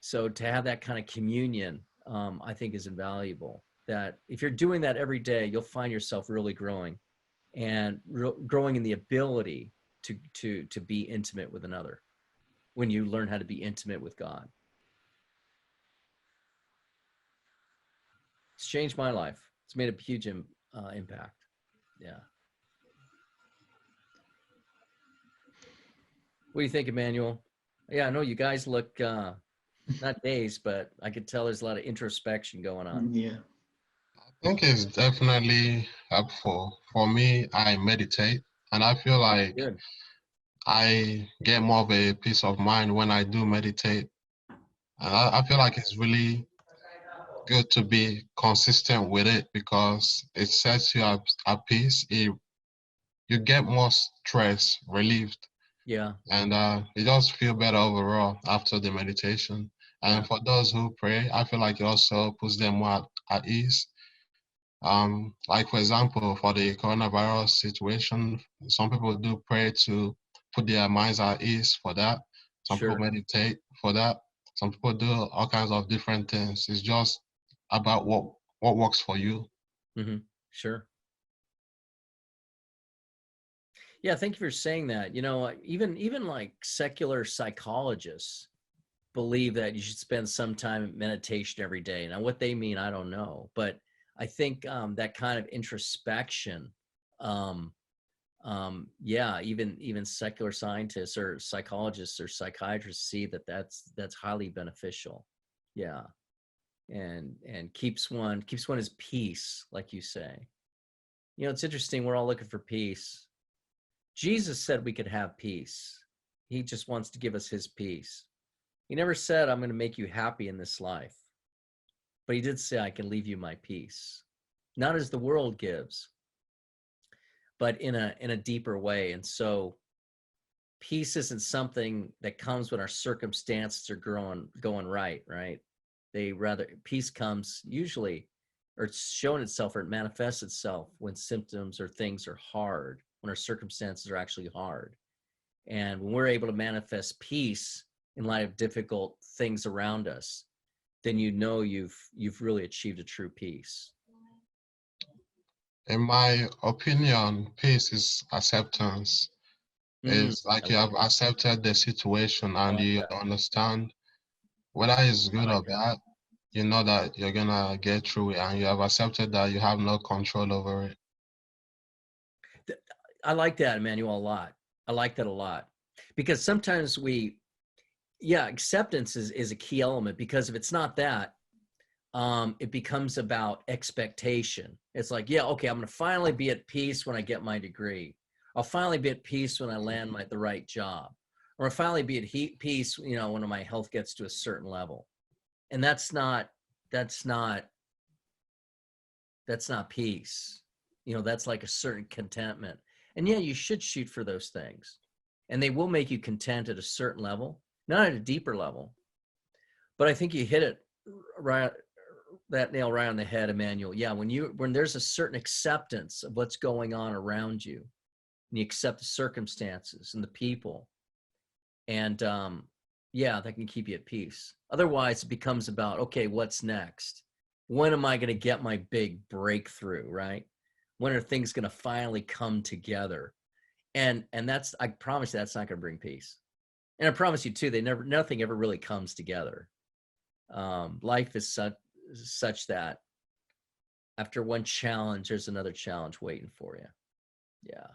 so to have that kind of communion, I think is invaluable. That if you're doing that every day, you'll find yourself really growing and growing in the ability to be intimate with another when you learn how to be intimate with God. It's changed my life. It's made a huge impact. Yeah. What do you think, Emmanuel? Yeah, I know you guys look not dazed, but I could tell there's a lot of introspection going on. Yeah. I think it's definitely helpful. For me, I meditate, and I feel like Good. I get more of a peace of mind when I do meditate. And I feel like it's really good to be consistent with it because it sets you up at peace. You get more stress relieved, Yeah. and you just feel better overall after the meditation. And for those who pray, I feel like it also puts them more at ease. Like for example, for the coronavirus situation, some people do pray to put their minds at ease for that. Some people Sure. meditate for that. Some people do all kinds of different things. It's just about what works for you. Mm-hmm. Sure. Yeah, thank you for saying that. You know, even like secular psychologists believe that you should spend some time in meditation every day. Now, what they mean, I don't know, but I think that kind of introspection, yeah, even secular scientists or psychologists or psychiatrists see that that's highly beneficial. Yeah, and keeps one as peace, like you say. You know, it's interesting. We're all looking for peace. Jesus said we could have peace. He just wants to give us his peace. He never said, I'm going to make you happy in this life. But he did say, I can leave you my peace. Not as the world gives, but in a deeper way. And so peace isn't something that comes when our circumstances are going right, right? Peace comes usually, or it's shown itself, or it manifests itself when symptoms or things are hard, when our circumstances are actually hard. And when we're able to manifest peace in light of difficult things around us, then you know you've really achieved a true peace. In my opinion, peace is acceptance. It's I like you like have accepted the situation I and like you that. understand whether it's I good like or bad, you know that you're gonna get through it and you have accepted that you have no control over it. I like that, Emmanuel, a lot. I like that a lot. Because sometimes acceptance is a key element, because if it's not that, it becomes about expectation. It's like, yeah, okay, I'm going to finally be at peace when I get my degree. I'll finally be at peace when I land the right job, or I'll finally be at peace, when my health gets to a certain level. And that's not peace. That's like a certain contentment. And yeah, you should shoot for those things, and they will make you content at a certain level, not at a deeper level. But I think you hit it right, that nail right on the head, Emmanuel. Yeah, when there's a certain acceptance of what's going on around you, and you accept the circumstances and the people, and that can keep you at peace. Otherwise, it becomes about, okay, what's next? When am I going to get my big breakthrough, right? When are things going to finally come together? And I promise you, that's not going to bring peace. And I promise you too, nothing ever really comes together. Life is such that after one challenge, there's another challenge waiting for you. Yeah.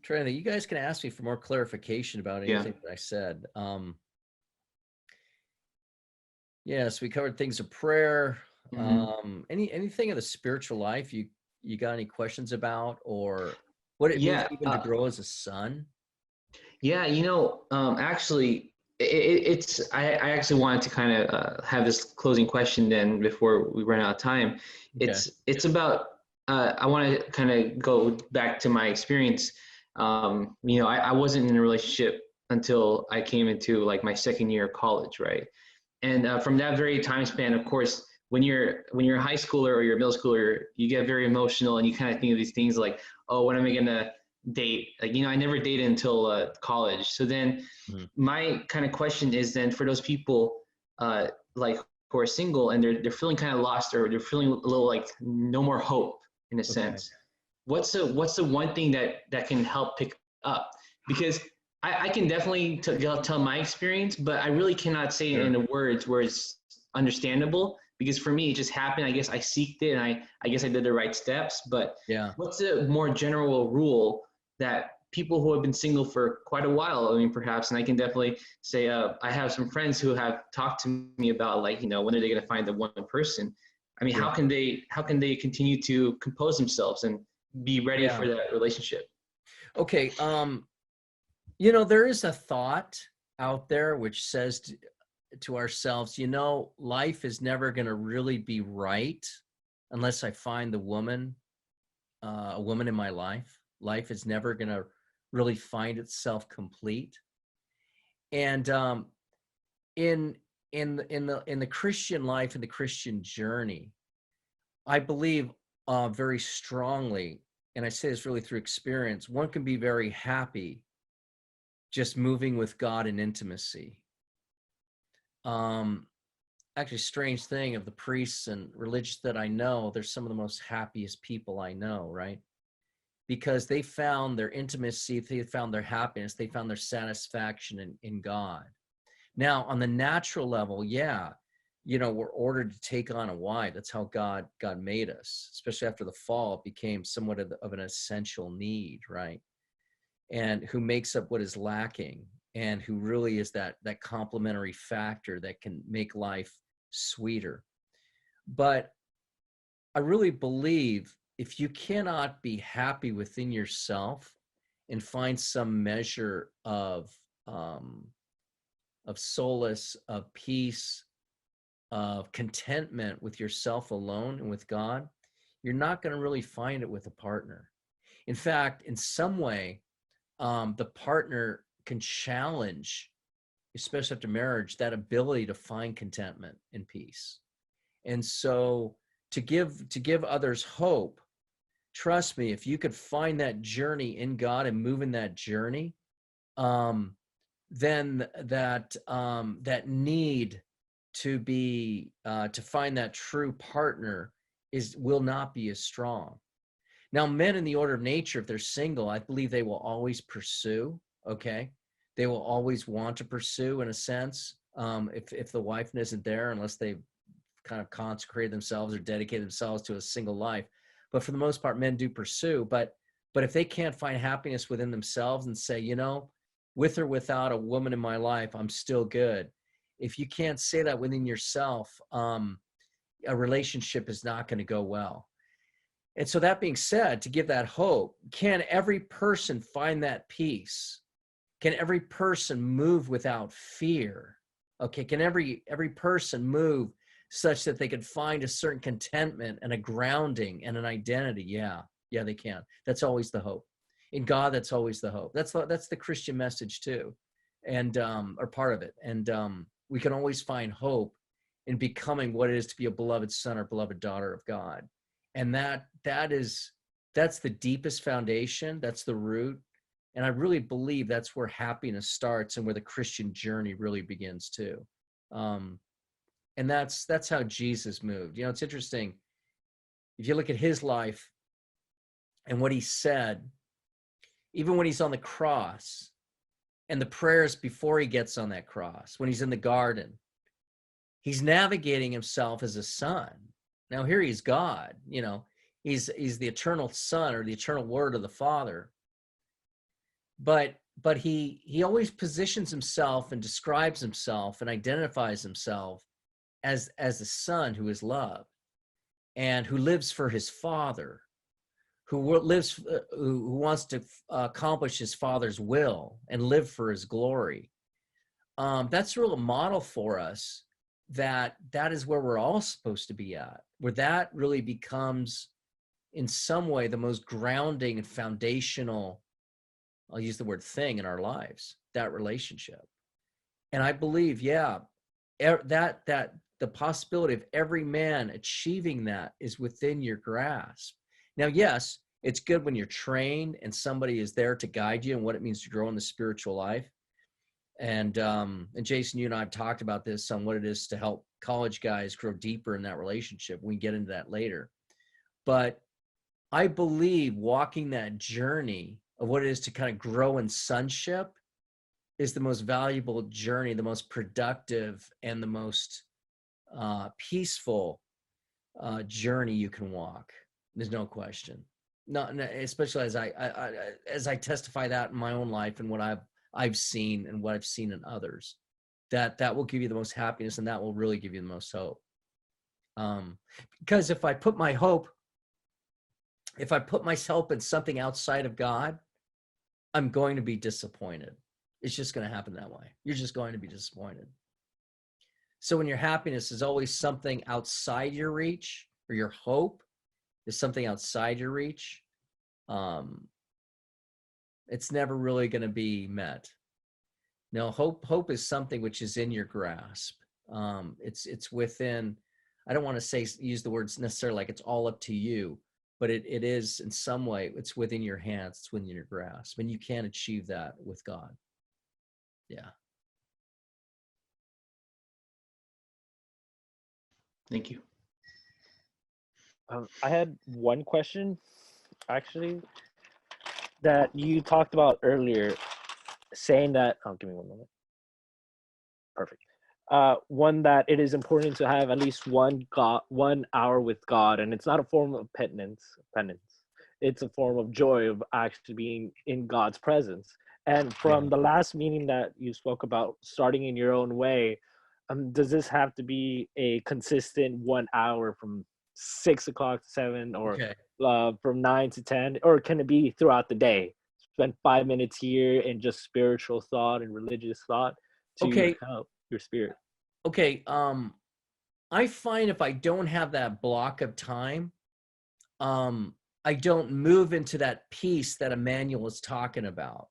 Trina, you guys can ask me for more clarification about anything that I said. Yes, we covered things of prayer. Anything of the spiritual life you got any questions about, or what it means even to grow as a son? Yeah, actually, I actually wanted to kind of have this closing question then before we run out of time. Okay. It's about I want to kind of go back to my experience. I wasn't in a relationship until I came into like my second year of college, right? And from that very time span, of course, when you're a high schooler or you're a middle schooler, you get very emotional and you kind of think of these things like, oh, when am I gonna date? Like, I never dated until college. So then my kind of question is then for those people like who are single and they're feeling kind of lost, or they're feeling a little like no more hope in a sense. What's the one thing that can help pick up? Because I can definitely tell my experience, but I really cannot say it in the words where it's understandable, because for me, it just happened. I guess I seeked it, and I guess I did the right steps. But what's a more general rule that people who have been single for quite a while, I mean, perhaps, and I can definitely say I have some friends who have talked to me about, like, when are they going to find the one person? I mean, how can they continue to compose themselves and be ready for that relationship? Okay. There is a thought out there which says to ourselves, life is never going to really be right unless I find a woman in my life. Life is never going to really find itself complete. And in the Christian life and the Christian journey, I believe very strongly, and I say this really through experience, one can be very happy just moving with God in intimacy. Actually, strange thing, of the priests and religious that I know, they're some of the most happiest people I know, right? Because they found their intimacy, they found their happiness, they found their satisfaction in God. Now, on the natural level, we're ordered to take on a wife. That's how God made us. Especially after the fall, it became somewhat of an essential need, right? And who makes up what is lacking, and who really is that complementary factor that can make life sweeter. But I really believe if you cannot be happy within yourself and find some measure of solace, of peace, of contentment with yourself alone and with God, you're not going to really find it with a partner. In fact, in some way, the partner can challenge, especially after marriage, that ability to find contentment and peace. And so to give others hope, trust me, if you could find that journey in God and move in that journey, then that need to be to find that true partner will not be as strong. Now, men in the order of nature, if they're single, I believe they will always pursue. Okay, they will always want to pursue, in a sense, if the wife isn't there, unless they kind of consecrate themselves or dedicate themselves to a single life. But for the most part, men do pursue. But if they can't find happiness within themselves and say, you know, with or without a woman in my life, I'm still good. If you can't say that within yourself, a relationship is not going to go well. And so that being said, to give that hope, can every person find that peace? Can every person move without fear? Okay, can every person move such that they could find a certain contentment and a grounding and an identity? Yeah, they can. That's always the hope. In God, that's always the hope. That's the Christian message too, and or part of it. And we can always find hope in becoming what it is to be a beloved son or beloved daughter of God. And that's the deepest foundation. That's the root. And I really believe that's where happiness starts and where the Christian journey really begins too. And that's how Jesus moved. You know, it's interesting. If you look at his life and what he said, even when he's on the cross and the prayers before he gets on that cross, when he's in the garden, he's navigating himself as a son. Now here he's God, you know, he's the eternal son or the eternal word of the Father. But he always positions himself and describes himself and identifies himself as a son who is loved and who lives for his Father, who wants to accomplish his Father's will and live for his glory. That's a real model for us that is where we're all supposed to be at, where that really becomes in some way the most grounding and foundational, I'll use the word thing in our lives, that relationship. And I believe, that the possibility of every man achieving that is within your grasp. Now, yes, it's good when you're trained and somebody is there to guide you and what it means to grow in the spiritual life. And Jason, you and I have talked about this on what it is to help college guys grow deeper in that relationship. We can get into that later. But I believe walking that journey of what it is to kind of grow in sonship is the most valuable journey, the most productive, and the most peaceful journey you can walk. There's no question. Not especially as I testify that in my own life and what I've seen and what I've seen in others, that will give you the most happiness and that will really give you the most hope. Because if I put myself in something outside of God, I'm going to be disappointed. It's just going to happen that way. You're just going to be disappointed. So when your happiness is always something outside your reach, or your hope is something outside your reach, it's never really going to be met. No, hope is something which is in your grasp. It's within. I don't want to use the words necessarily like it's all up to you, but it is in some way. It's within your hands. It's within your grasp, and you can achieve that with God. Yeah. Thank you. I had one question, actually, that you talked about earlier, saying that. Oh, give me one moment. Perfect. One that it is important to have at least 1 hour with God, and it's not a form of penance. It's a form of joy of actually being in God's presence. And from the last meeting that you spoke about, starting in your own way, does this have to be a consistent 1 hour from 6 o'clock to 7, or from 9 to 10, or can it be throughout the day? Spend 5 minutes here in just spiritual thought and religious thought to help your spirit. Okay. I find if I don't have that block of time, I don't move into that peace that Emmanuel is talking about.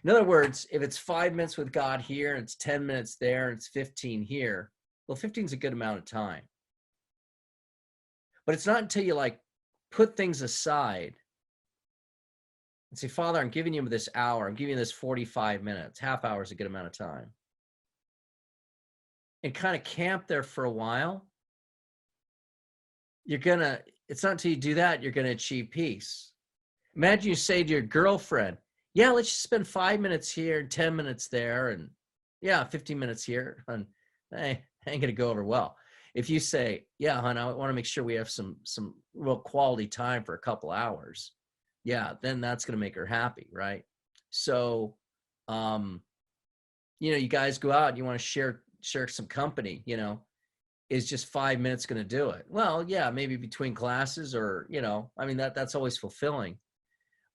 In other words, if it's 5 minutes with God here, and it's 10 minutes there, and it's 15 here, well, 15 is a good amount of time. But it's not until you like put things aside and say, Father, I'm giving you this hour, I'm giving you this 45 minutes, half hour is a good amount of time, and kind of camp there for a while, it's not until you do that, you're gonna achieve peace. Imagine you say to your girlfriend, yeah, let's just spend 5 minutes here and 10 minutes there, and yeah, 15 minutes here, and hey, ain't gonna go over well. If you say, yeah, hon, I want to make sure we have some real quality time for a couple hours, yeah, then that's gonna make her happy, right? So, you guys go out, you want to share some company, is just 5 minutes going to do it? Well, yeah, maybe between classes, or, that's always fulfilling.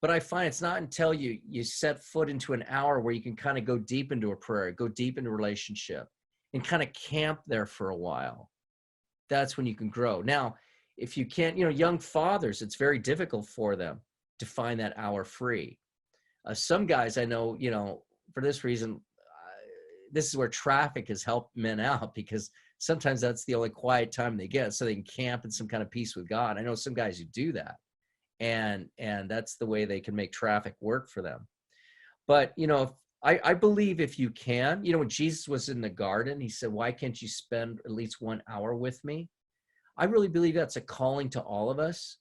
But I find it's not until you set foot into an hour where you can kind of go deep into a prayer, go deep into a relationship, and kind of camp there for a while. That's when you can grow. Now, if you can't, young fathers, it's very difficult for them to find that hour free. Some guys I know, for this reason, this is where traffic has helped men out, because sometimes that's the only quiet time they get, so they can camp in some kind of peace with God. I know some guys who do that, and that's the way they can make traffic work for them. But I believe if you can, when Jesus was in the garden, he said, why can't you spend at least 1 hour with me? I really believe that's a calling to all of us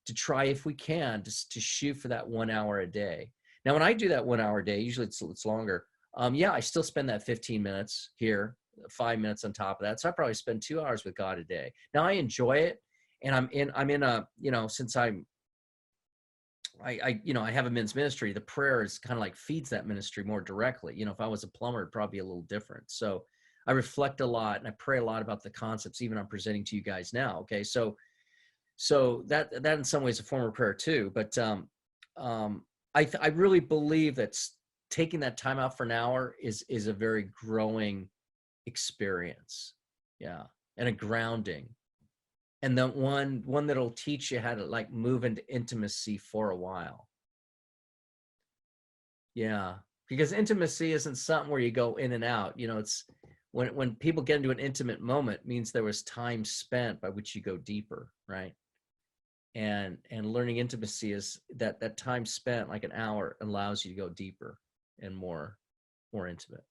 to try, if we can, to shoot for that 1 hour a day. Now, when I do that 1 hour a day, usually it's longer. I still spend that 15 minutes here, 5 minutes on top of that. So I probably spend 2 hours with God a day. Now I enjoy it. And I'm in a, since I have a men's ministry, the prayer is kind of like feeds that ministry more directly. If I was a plumber, it'd probably be a little different. So I reflect a lot and I pray a lot about the concepts, even I'm presenting to you guys now. Okay. So that in some ways is a form of prayer too. But I really believe that taking that time out for an hour is a very growing experience. Yeah. And a grounding. And then one that'll teach you how to like move into intimacy for a while. Yeah. Because intimacy isn't something where you go in and out. It's when people get into an intimate moment, means there was time spent by which you go deeper, right? And learning intimacy is that time spent, like an hour, allows you to go deeper and more intimate.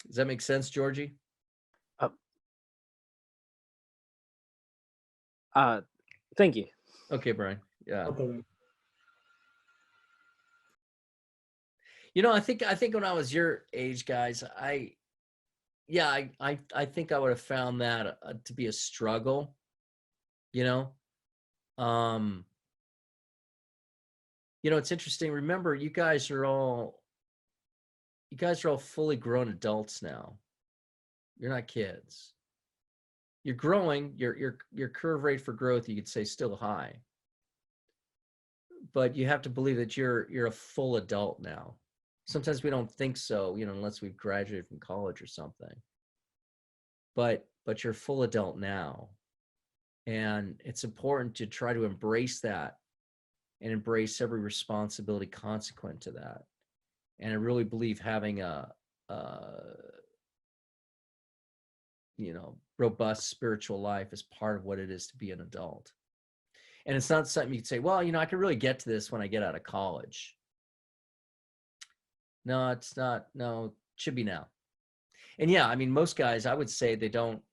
Does that make sense, Georgie? Thank you. Okay, Brian. Yeah. Okay. I think when I was your age, guys, I think I would have found that to be a struggle. It's interesting. Remember, you guys are all fully grown adults now. You're not kids. You're growing. Your curve rate for growth, you could say, still high. But you have to believe that you're a full adult now. Sometimes we don't think so, unless we've graduated from college or something. But you're a full adult now. And it's important to try to embrace that and embrace every responsibility consequent to that. And I really believe having a robust spiritual life is part of what it is to be an adult. And it's not something you can say, well, I can really get to this when I get out of college. No, it's not. No, it should be now. And yeah, most guys, I would say they don't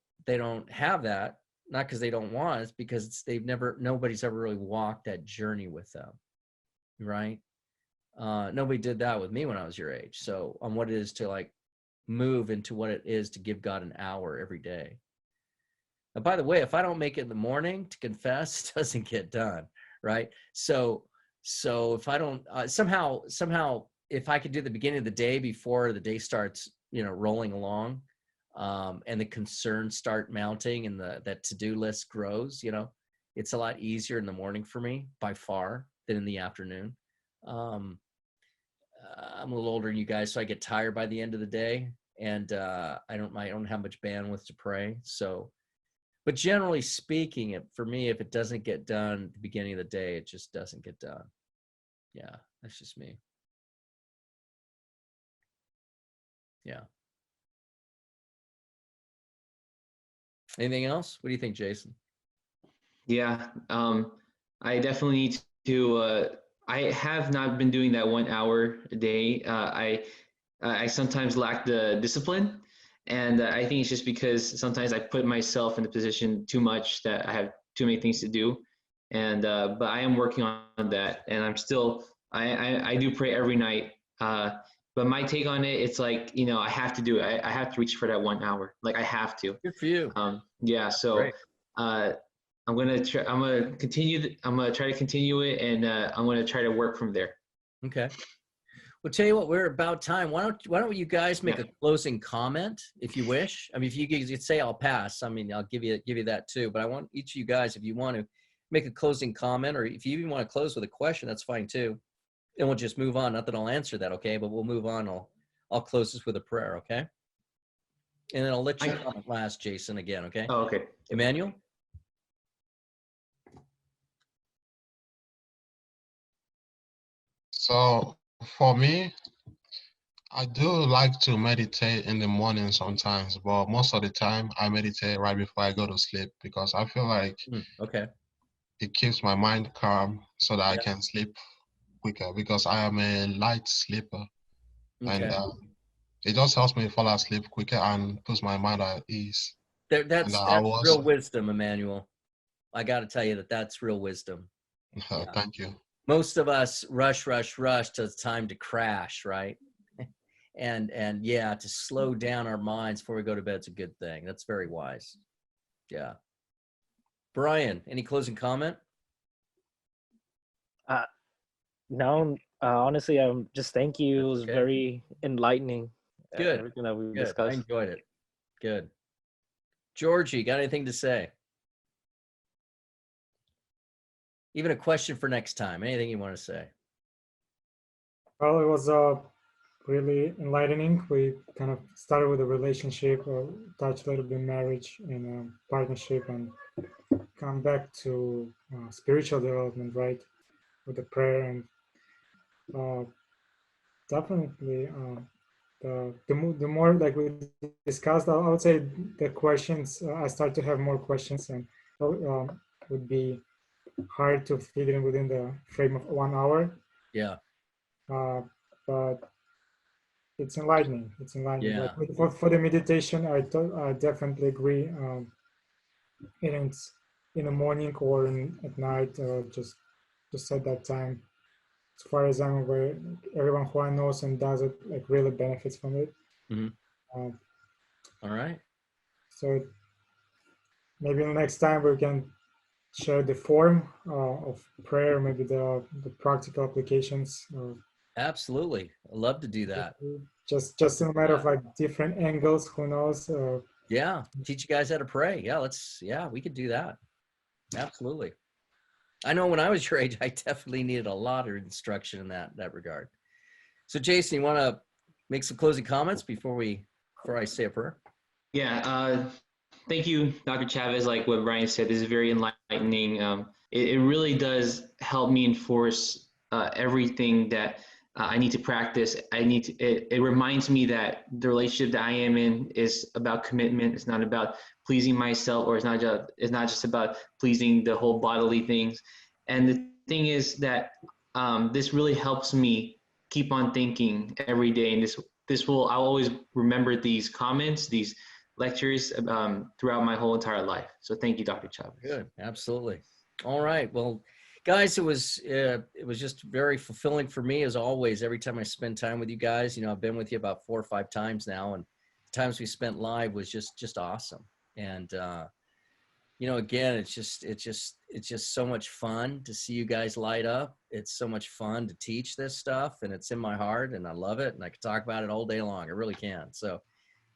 have that, not because they don't want it, it's because nobody's ever really walked that journey with them. Right? Nobody did that with me when I was your age. So on what it is to like move into what it is to give God an hour every day. And by the way, if I don't make it in the morning to confess, it doesn't get done, right? So if I don't somehow, if I could do the beginning of the day before the day starts, rolling along, and the concerns start mounting and that to-do list grows, it's a lot easier in the morning for me by far than in the afternoon. I'm a little older than you guys, so I get tired by the end of the day. and I don't have much bandwidth to pray. So, but generally speaking, for me, if it doesn't get done at the beginning of the day, it just doesn't get done. Yeah, that's just me. Yeah. Anything else? What do you think, Jason? Yeah, I definitely need to. I have not been doing that 1 hour a day. I sometimes lack the discipline, and I think it's just because sometimes I put myself in the position too much that I have too many things to do, and but I am working on that, and I'm still. I do pray every night. But my take on it, it's like, I have to do it. I have to reach for that 1 hour. Like I have to. Good for you. Yeah. So. Great. I'm gonna try. I'm gonna continue. I'm gonna try to continue it, and I'm gonna try to work from there. Okay. Well, tell you what, we're about time. Why don't you guys make a closing comment, if you wish? I mean, if you could say I'll pass, I mean, I'll give you that too. But I want each of you guys, if you want to make a closing comment, or if you even want to close with a question, that's fine too. And we'll just move on. Not that I'll answer that, okay? But we'll move on. I'll close this with a prayer, okay? And then I'll let you comment last, Jason, again, okay? Oh, okay. Emmanuel? So for me, I do like to meditate in the morning sometimes, but most of the time I meditate right before I go to sleep because I feel like Okay. it keeps my mind calm so that I Yeah. can sleep quicker because I am a light sleeper. Okay. And it just helps me fall asleep quicker and puts my mind at ease. That's real wisdom, Emmanuel. I got to tell you that's real wisdom. Yeah. Thank you. Most of us rush till it's time to crash, right? and yeah, to slow down our minds before we go to bed is a good thing. That's very wise. Yeah. Brian, any closing comment? No, honestly, just thank you. It was very enlightening. Good. Everything that we Good. discussed. I enjoyed it. Good. Georgie, got anything to say? Even a question for next time. Anything you want to say? Well, it was really enlightening. We kind of started with a relationship, touched a little bit marriage and partnership, and come back to spiritual development, right? With the prayer and definitely the more like we discussed, I would say the questions I start to have more questions and would be hard to fit in within the frame of 1 hour. Yeah. But it's enlightening. It's enlightening. Yeah. Like for the meditation, I definitely agree. It's in the morning or at night, just at that time. As far as I'm aware, everyone who I know and does it like really benefits from it. Mm-hmm. All right. So maybe next time we can share the form of prayer, maybe the practical applications. Absolutely, I'd love to do that. Just in a matter of like different angles. Who knows? Yeah, teach you guys how to pray. Yeah, we could do that. Absolutely. I know when I was your age, I definitely needed a lot of instruction in that regard. So, Jason, you want to make some closing comments before I say a prayer? Yeah. Thank you, Dr. Chavez. Like what Brian said, this is very enlightening. It really does help me enforce everything that I need to practice. It reminds me that the relationship that I am in is about commitment. It's not about pleasing myself, or it's not just about pleasing the whole bodily things. And the thing is that this really helps me keep on thinking every day. And I'll always remember these comments, these lectures throughout my whole entire life. So thank you, Dr. Chavez. Good, absolutely. All right, well, guys, it was just very fulfilling for me as always. Every time I spend time with you guys, I've been with you about 4 or 5 times now, and the times we spent live was just awesome. And again, it's just so much fun to see you guys light up. It's so much fun to teach this stuff, and it's in my heart, and I love it, and I can talk about it all day long. I really can. So.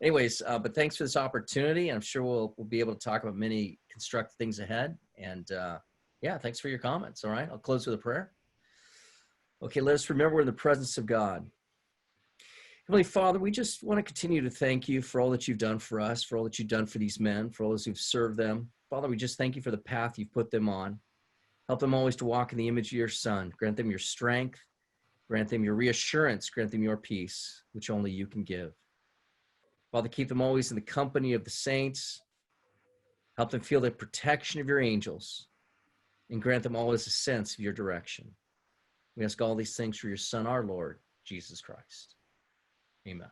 Anyways, but thanks for this opportunity. I'm sure we'll be able to talk about many constructive things ahead. And yeah, thanks for your comments. All right, I'll close with a prayer. Okay, let us remember we're in the presence of God. Heavenly Father, we just want to continue to thank you for all that you've done for us, for all that you've done for these men, for all those who've served them. Father, we just thank you for the path you've put them on. Help them always to walk in the image of your Son. Grant them your strength, grant them your reassurance, grant them your peace, which only you can give. Father, keep them always in the company of the saints. Help them feel the protection of your angels, and grant them always a sense of your direction. We ask all these things for your Son, our Lord, Jesus Christ. Amen.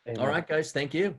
Amen. All right, guys, thank you.